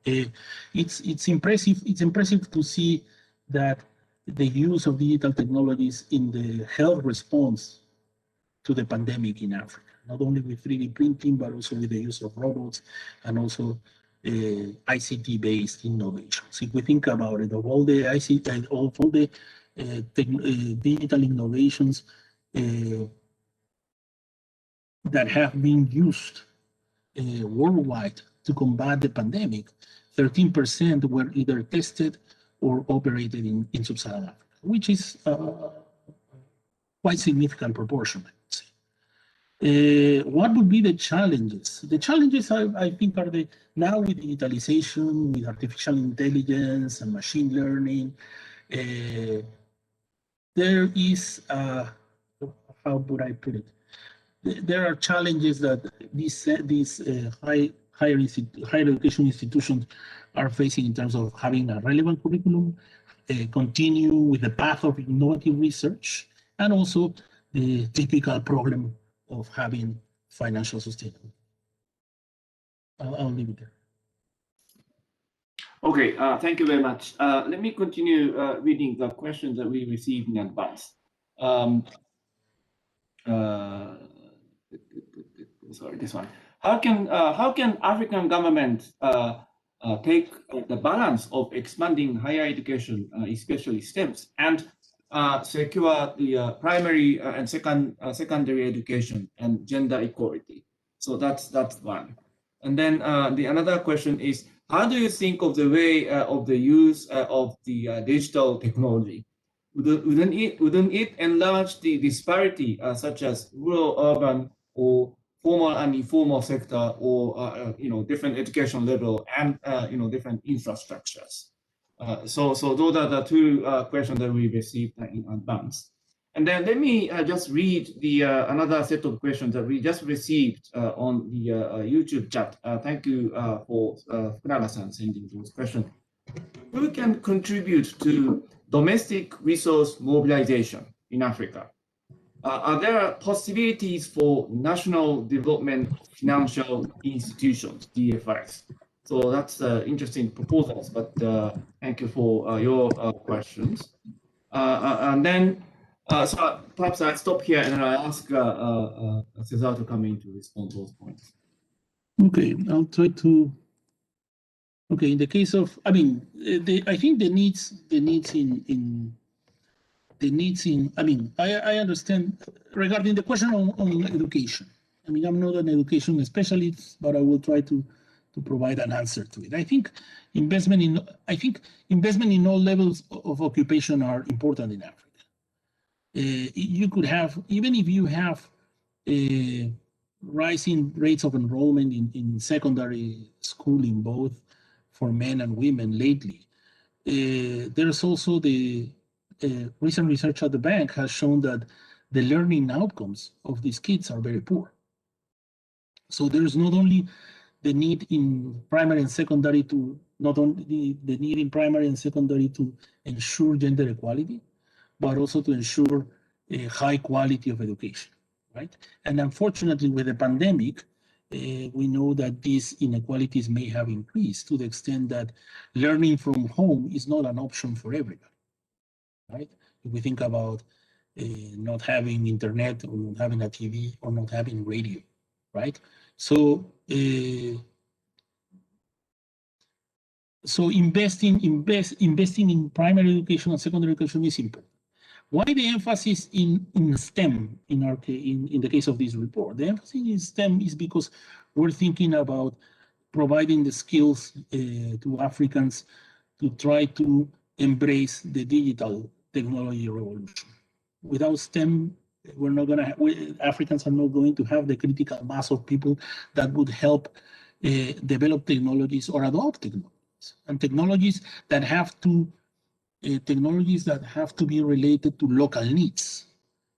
It's impressive. It's impressive to see that the use of digital technologies in the health response to the pandemic in Africa, not only with 3D printing, but also with the use of robots and also ICT-based innovations. If we think about it, of all the ICT and all the digital innovations that have been used worldwide to combat the pandemic, 13% were either tested or operated in Sub-Saharan Africa, which is quite significant proportion, I would say. What would be the challenges? The challenges, I think, are now with digitalization, with artificial intelligence and machine learning, there is, how would I put it? There are challenges that these higher education institutions are facing in terms of having a relevant curriculum, continue with the path of innovative research, and also the typical problem of having financial sustainability. I'll leave it there. Okay, thank you very much. Let me continue reading the questions that we received in advance. Sorry, this one. How can African government take the balance of expanding higher education, especially STEMs, and secure the primary and secondary education and gender equality? So that's one. And then the another question is, how do you think of the way of the use of the digital technology? Wouldn't it enlarge the disparity, such as rural, urban, or formal and informal sector, or different education level and different infrastructures? So those are the two questions that we received in advance. And then let me just read the another set of questions that we just received on the YouTube chat. Thank you for Fukunaga-san sending those questions. Who can contribute to domestic resource mobilization in Africa? Are there possibilities for national development financial institutions, DFIs? So that's interesting proposals, but thank you for your questions. And then, so perhaps I'll stop here and I'll ask Cesar to come in to respond to those points. Okay, I'll try to. Okay, in the case of, I mean, I think the needs in, I mean, I understand regarding the question on education. I mean, I'm not an education specialist, but I will try to provide an answer to it. I think investment in all levels of occupation are important in Africa. You could have, even if you have rising rates of enrollment in secondary schooling, both for men and women lately. There's also the recent research at the bank has shown that the learning outcomes of these kids are very poor. So there's not only the need in primary and secondary to ensure gender equality, but also to ensure a high quality of education, right? And unfortunately, with the pandemic, we know that these inequalities may have increased to the extent that learning from home is not an option for everybody, right? If we think about not having internet or not having a TV or not having radio, right? So, investing in primary education and secondary education is important. Why the emphasis in STEM in the case of this report? The emphasis in STEM is because we're thinking about providing the skills to Africans to try to embrace the digital technology revolution. Without STEM, Africans are not going to have the critical mass of people that would help develop technologies or adopt technologies. And technologies that have to be related to local needs.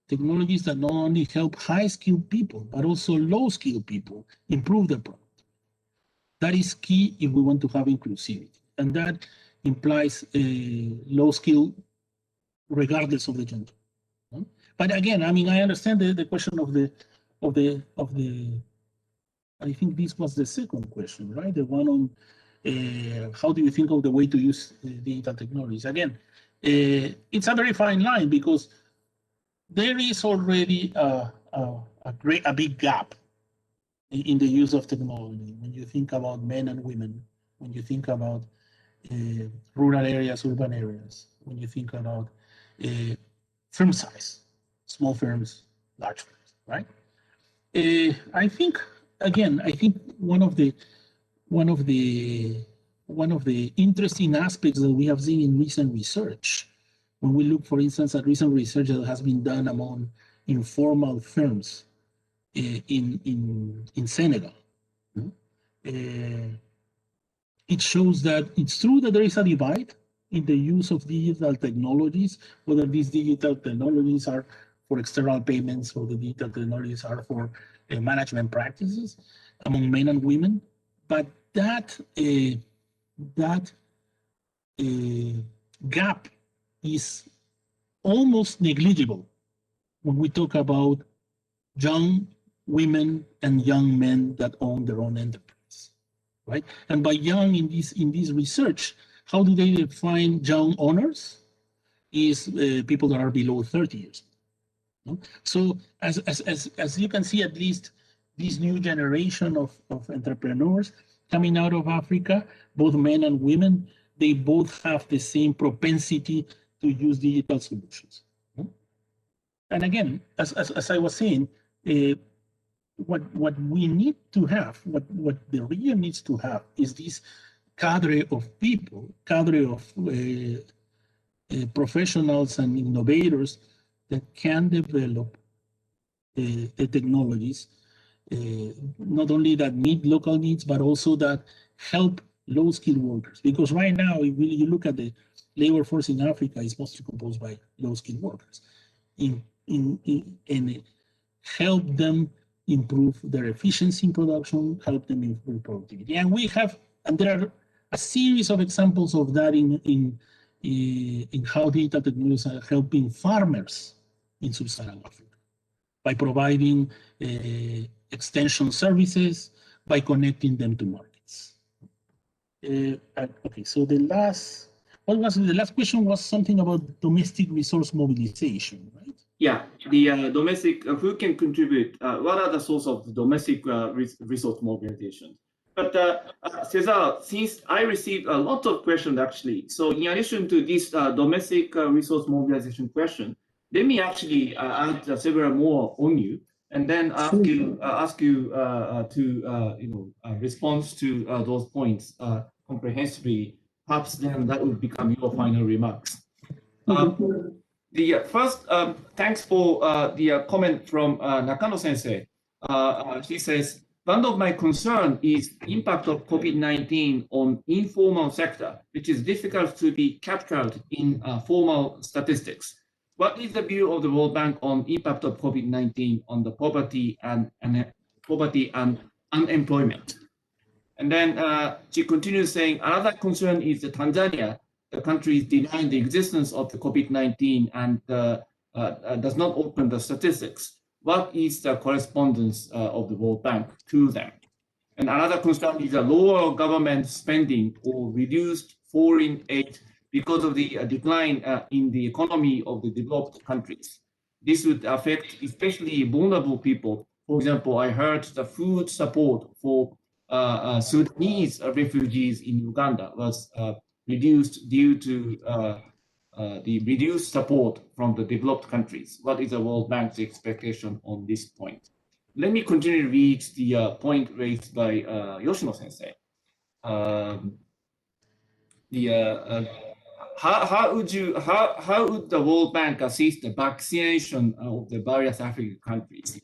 Technologies that not only help high-skilled people, but also low-skilled people improve their product. That is key if we want to have inclusivity. And that implies low skill regardless of the gender. But again, I mean, I understand the question of the, I think this was the second question, right? The one on how do you think of the way to use digital technologies? Again, it's a very fine line because there is already a big gap in the use of technology. When you think about men and women, when you think about rural areas, urban areas, when you think about firm size, small firms, large firms, right? I think one of the interesting aspects that we have seen in recent research, when we look, for instance, at recent research that has been done among informal firms in Senegal, it shows that it's true that there is a divide in the use of digital technologies, whether these digital technologies are for external payments or the digital technologies are for management practices among men and women. But that gap is almost negligible when we talk about young women and young men that own their own enterprise, right? And by young in this research, how do they define young owners? Is people that are below 30 years. No? So as you can see, at least this new generation of entrepreneurs coming out of Africa, both men and women, they both have the same propensity to use digital solutions. No? And again, as I was saying, what we need to have, what the region needs to have is this cadre of people, cadre of professionals and innovators that can develop the technologies, not only that meet local needs, but also that help low-skilled workers. Because right now, if you look at the labor force in Africa, it's mostly composed by low-skilled workers. And help them improve their efficiency in production, help them improve productivity. And there are a series of examples of that in how digital technologies are helping farmers in sub-Saharan Africa by providing extension services, by connecting them to markets. Okay, so the last question was something about domestic resource mobilization, right? Yeah, the domestic, who can contribute? What are the sources of the domestic resource mobilization? But Cesar, since I received a lot of questions actually, so in addition to this domestic resource mobilization question, let me actually add several more on you, and then ask you to respond to those points comprehensively. Perhaps then that will become your final remarks. The first, thanks for the comment from Nakano Sensei. He says, one of my concern is impact of COVID-19 on informal sector, which is difficult to be captured in formal statistics. What is the view of the World Bank on impact of COVID-19 on the poverty and unemployment? And then she continues saying, another concern is that Tanzania, the country is denying the existence of the COVID-19 and does not open the statistics. What is the correspondence of the World Bank to them? And another concern is the lower government spending or reduced foreign aid because of the decline in the economy of the developed countries. This would affect especially vulnerable people. For example, I heard the food support for Sudanese refugees in Uganda was reduced due to the reduced support from the developed countries. What is the World Bank's expectation on this point? Let me continue to read the point raised by Yoshino Sensei. How would the World Bank assist the vaccination of the various African countries?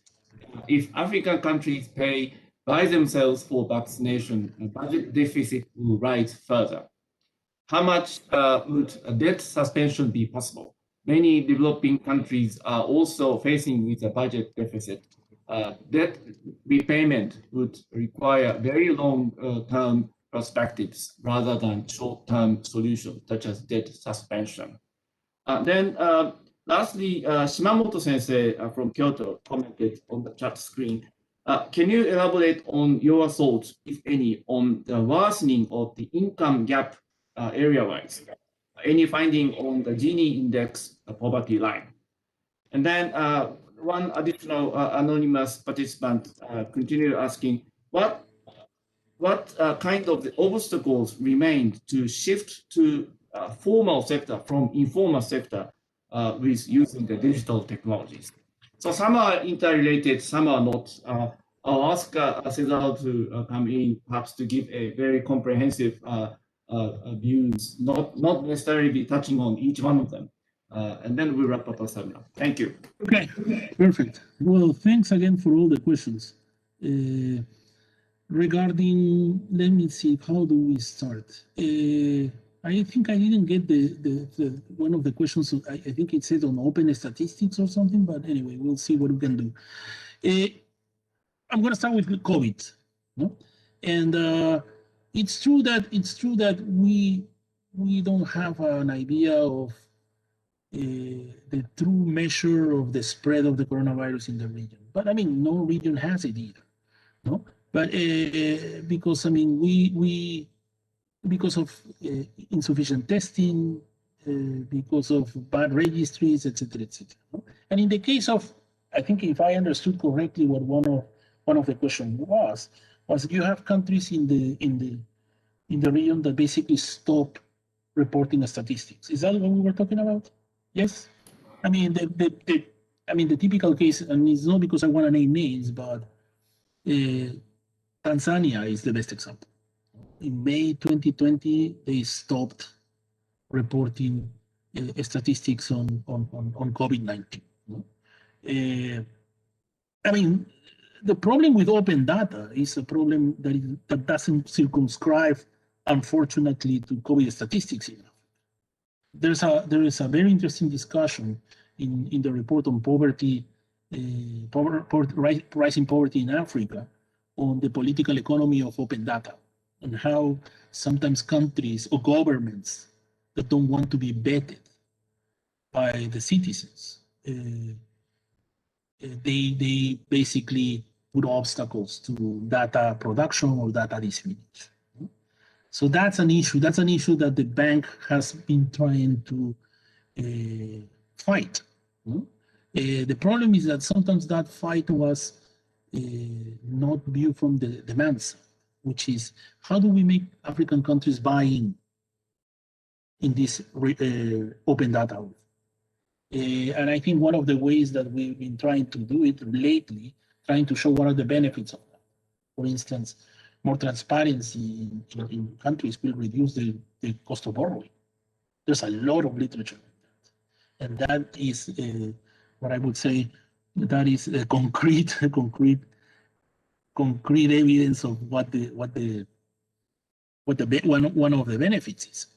If African countries pay by themselves for vaccination, the budget deficit will rise further. How much would a debt suspension be possible? Many developing countries are also facing with a budget deficit. Debt repayment would require very long-term perspectives rather than short-term solutions such as debt suspension. Then lastly, Shimamoto Sensei from Kyoto commented on the chat screen. Can you elaborate on your thoughts, if any, on the worsening of the income gap area-wise? Any finding on the Gini index poverty line? And then one additional anonymous participant continued asking, what kind of the obstacles remain to shift to formal sector from informal sector with using the digital technologies? So some are interrelated, some are not. I'll ask Cesar to come in, perhaps to give a very comprehensive views, not necessarily be touching on each one of them. And then we'll wrap up our seminar. Thank you. Okay, perfect. Well, thanks again for all the questions. Regarding, let me see, how do we start? I think I didn't get the one of the questions. I think it said on open statistics or something, but anyway, we'll see what we can do. I'm going to start with COVID, no? And it's true that we don't have an idea of the true measure of the spread of the coronavirus in the region. But I mean, no region has it either, no? But because I mean, because of insufficient testing, because of bad registries, etc., etc. And in the case of, I think if I understood correctly, what one of the questions was you have countries in the region that basically stop reporting statistics. Is that what we were talking about? Yes. I mean the typical case, and it's not because I want to name names, but Tanzania is the best example. In May 2020, they stopped reporting statistics on COVID-19. I mean, the problem with open data is a problem that doesn't circumscribe, unfortunately, to COVID statistics enough. There is a very interesting discussion in the report on poverty, rising poverty in Africa, on the political economy of open data and how sometimes countries or governments that don't want to be vetted by the citizens, they basically put obstacles to data production or data dissemination. So that's an issue. That's an issue that the bank has been trying to fight. The problem is that sometimes that fight was not viewed from the demand side, which is how do we make African countries buy in this open data? And I think one of the ways that we've been trying to do it lately, trying to show what are the benefits of that. For instance, more transparency in countries will reduce the cost of borrowing. There's a lot of literature on that. and that is what I would say. That is a concrete evidence of what one of the benefits is.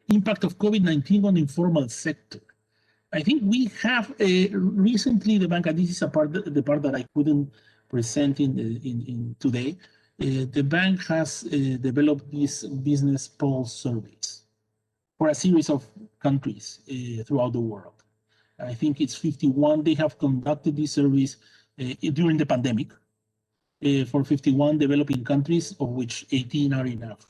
Impact of COVID-19 on the informal sector. I think we have recently the bank, and this is the part that I couldn't present in today. The bank has developed these business pulse surveys for a series of countries throughout the world. I think it's 51. They have conducted these surveys during the pandemic for 51 developing countries, of which 18 are in Africa.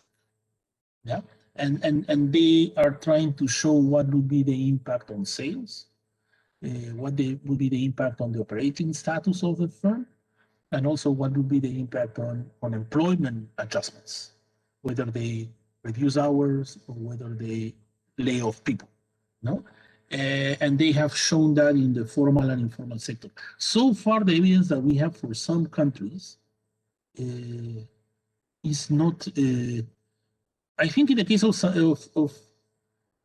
Yeah, and they are trying to show what would be the impact on sales, what would be the impact on the operating status of the firm, and also what would be the impact on employment adjustments, whether they reduce hours or whether they lay off people. No, and they have shown that in the formal and informal sector. So far, the evidence that we have for some countries is not. I think in the case of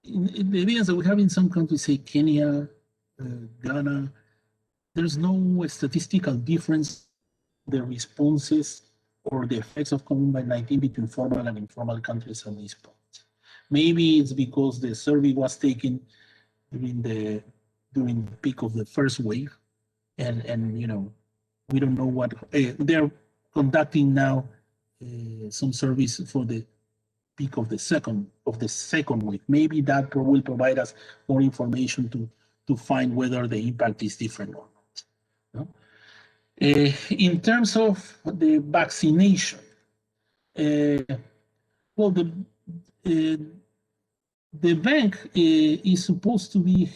in the evidence that we have in some countries, say Kenya, Ghana, there's no statistical difference in the responses or the effects of COVID-19 between formal and informal countries at this point. Maybe it's because the survey was taken during the peak of the first wave, and you know, we don't know what they're conducting now. Some surveys for the peak of the second wave. Maybe that will provide us more information to find whether the impact is different or not. No? In terms of the vaccination, well, the bank is supposed to be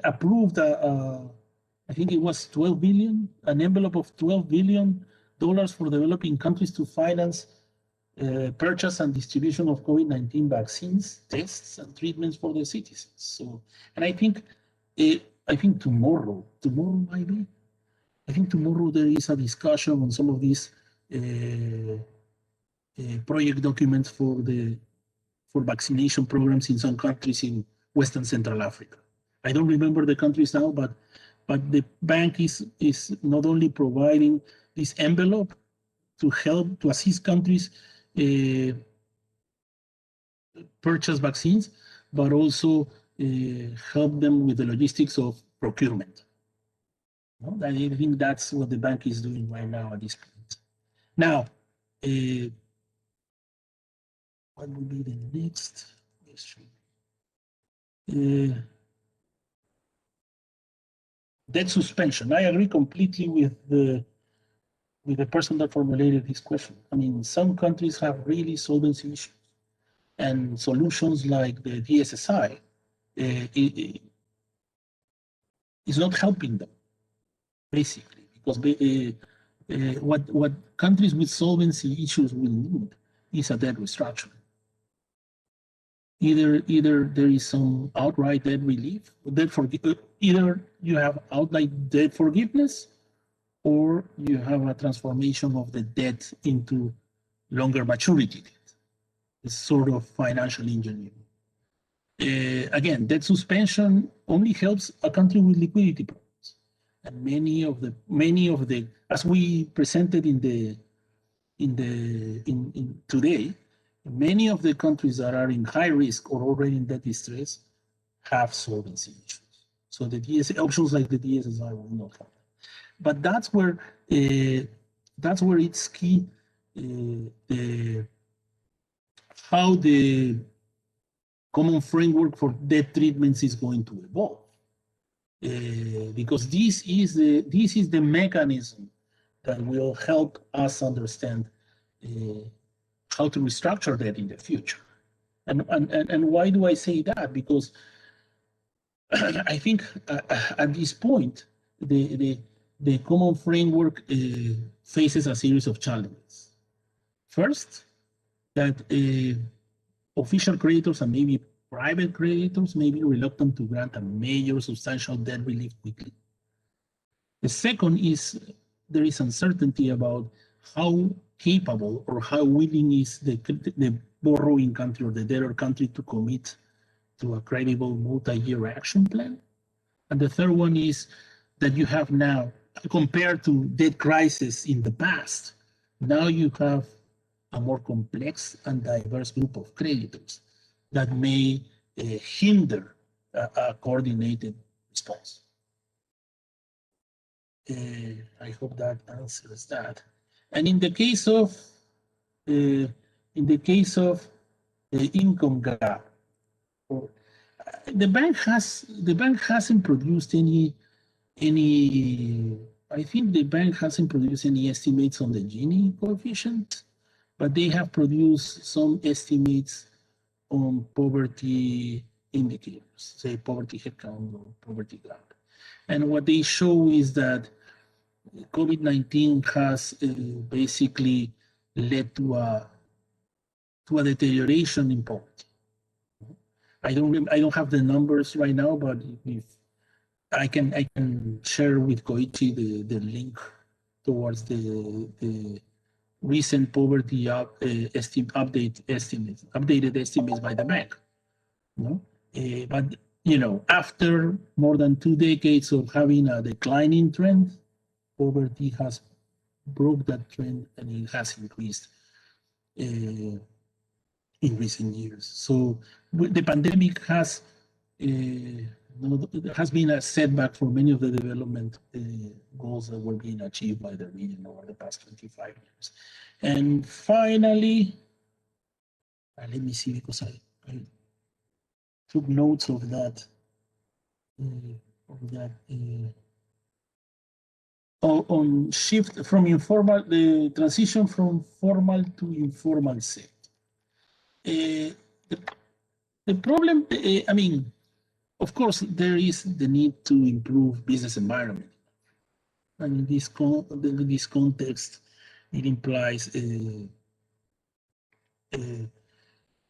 approved. I think it was 12 billion, an envelope of $12 billion for developing countries to finance purchase and distribution of COVID-19 vaccines, tests, and treatments for the citizens. So, and I think tomorrow maybe, I think tomorrow there is a discussion on some of these project documents for vaccination programs in some countries in Western Central Africa. I don't remember the countries now, but the bank is not only providing this envelope to help to assist countries purchase vaccines, but also help them with the logistics of procurement. No? I think that's what the bank is doing right now at this point. Now, what will be the next question? Debt suspension. I agree completely with the person that formulated this question. I mean, some countries have really solvency issues, and solutions like the DSSI is not helping them, basically, because what countries with solvency issues will need is a debt restructuring. Either there is some outright debt relief, either you have outright debt forgiveness, or you have a transformation of the debt into longer maturity debt. It's sort of financial engineering. Again, debt suspension only helps a country with liquidity problems, and many of the as we presented in today, many of the countries that are in high risk or already in debt distress have solvency issues. So the options like the DSSI will not help. But that's where it's key how the common framework for debt treatments is going to evolve, because this is the mechanism that will help us understand how to restructure that in the future. And why do I say that? Because I think at this point the common framework faces a series of challenges. First, that official creditors and maybe private creditors may be reluctant to grant a major substantial debt relief quickly. The second is there is uncertainty about how capable or how willing is the borrowing country or the debtor country to commit to a credible multi-year action plan. And the third one is that you have now, compared to debt crisis in the past, now you have a more complex and diverse group of creditors that may hinder a coordinated response. I hope that answers that. And in the case of the income gap, the bank hasn't produced any. I think the bank hasn't produced any estimates on the Gini coefficient, but they have produced some estimates on poverty indicators, say poverty headcount or poverty gap. And what they show is that COVID-19 has basically led to a deterioration in poverty. I don't have the numbers right now, but if I can share with Koichi the link towards the recent poverty updated estimates by the bank. But after more than 2 decades of having a declining trend, poverty has broke that trend and it has increased in recent years. So the pandemic has been a setback for many of the development goals that were being achieved by the region over the past 25 years. And finally, let me see, because I took notes of that. On shift from informal, the transition from formal to informal sector. The problem, I mean, of course, there is the need to improve business environment. And in this context, it implies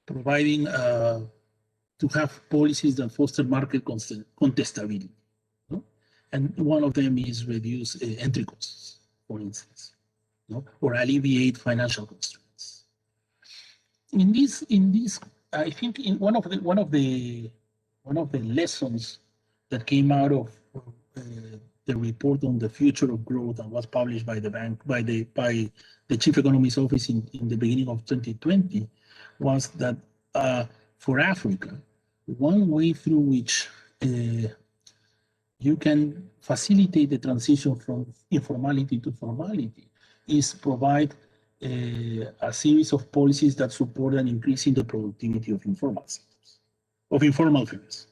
providing to have policies that foster market contestability. No? And one of them is reduce entry costs, for instance, or alleviate financial constraints. In this, I think in one of the lessons that came out of the report on the future of growth and was published by the bank by the chief economist office in the beginning of 2020 was that for Africa, one way through which you can facilitate the transition from informality to formality is provide a series of policies that support an increase in the productivity of informal sectors, of informal firms.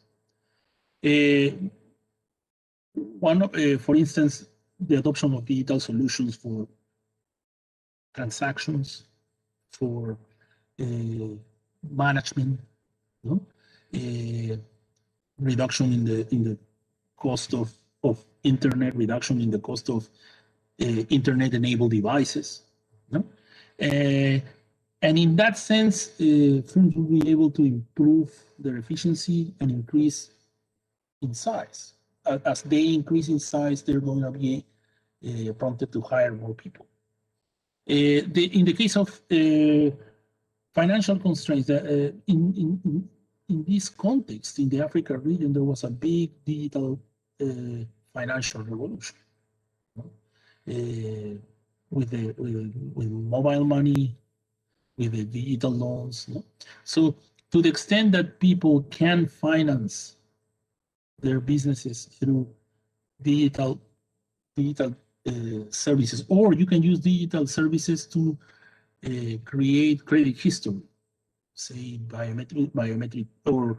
For instance, the adoption of digital solutions for transactions, for management, reduction in the cost of internet, reduction in the cost of internet-enabled devices. And in that sense, firms will be able to improve their efficiency and increase in size. As they increase in size, they're going to be prompted to hire more people. In the case of financial constraints, in this context, in the Africa region, there was a big digital financial revolution with mobile money, with the digital loans. So to the extent that people can finance their businesses through digital services, or you can use digital services to create credit history, say biometric, or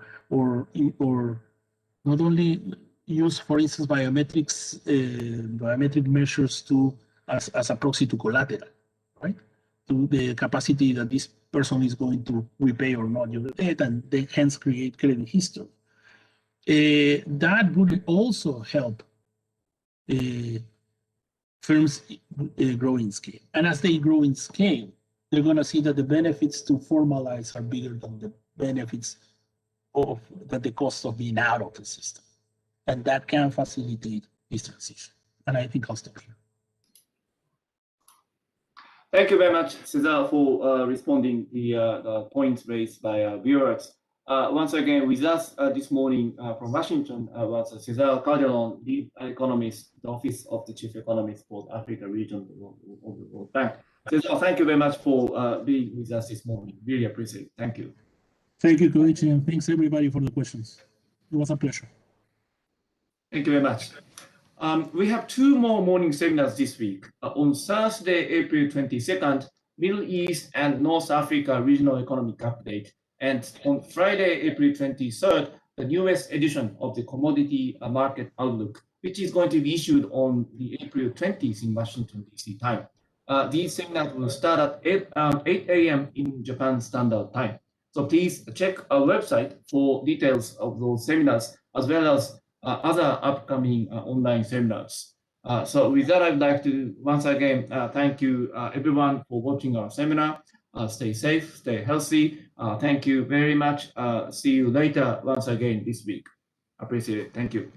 not only use, for instance, biometric measures as a proxy to collateral, right? To the capacity that this person is going to repay or not your debt, and they hence create credit history. That would also help firms grow in scale. And as they grow in scale, they're going to see that the benefits to formalize are bigger than the benefits that the cost of being out of the system. And that can facilitate this transition. And I think I'll stop here. Thank you very much, Cesar, for responding the points raised by viewers. Once again, with us this morning from Washington was Cesar Calderon, lead economist, the Office of the Chief Economist for the Africa region of the World Bank. Cesar, thank you very much for being with us this morning. Really appreciate it. Thank you. Thank you, Koichi, and thanks everybody for the questions. It was a pleasure. Thank you very much. We have two more morning seminars this week. On Thursday, April 22nd, Middle East and North Africa Regional Economic Update. And on Friday, April 23rd, the newest edition of the Commodity Market Outlook, which is going to be issued on the April 20th in Washington, D.C. time. These seminars will start at 8 a.m. in Japan Standard Time. So please check our website for details of those seminars, as well as other upcoming online seminars. So with that, I'd like to once again thank you everyone for watching our seminar. Stay safe, stay healthy. Thank you very much. See you later once again this week. Appreciate it. Thank you.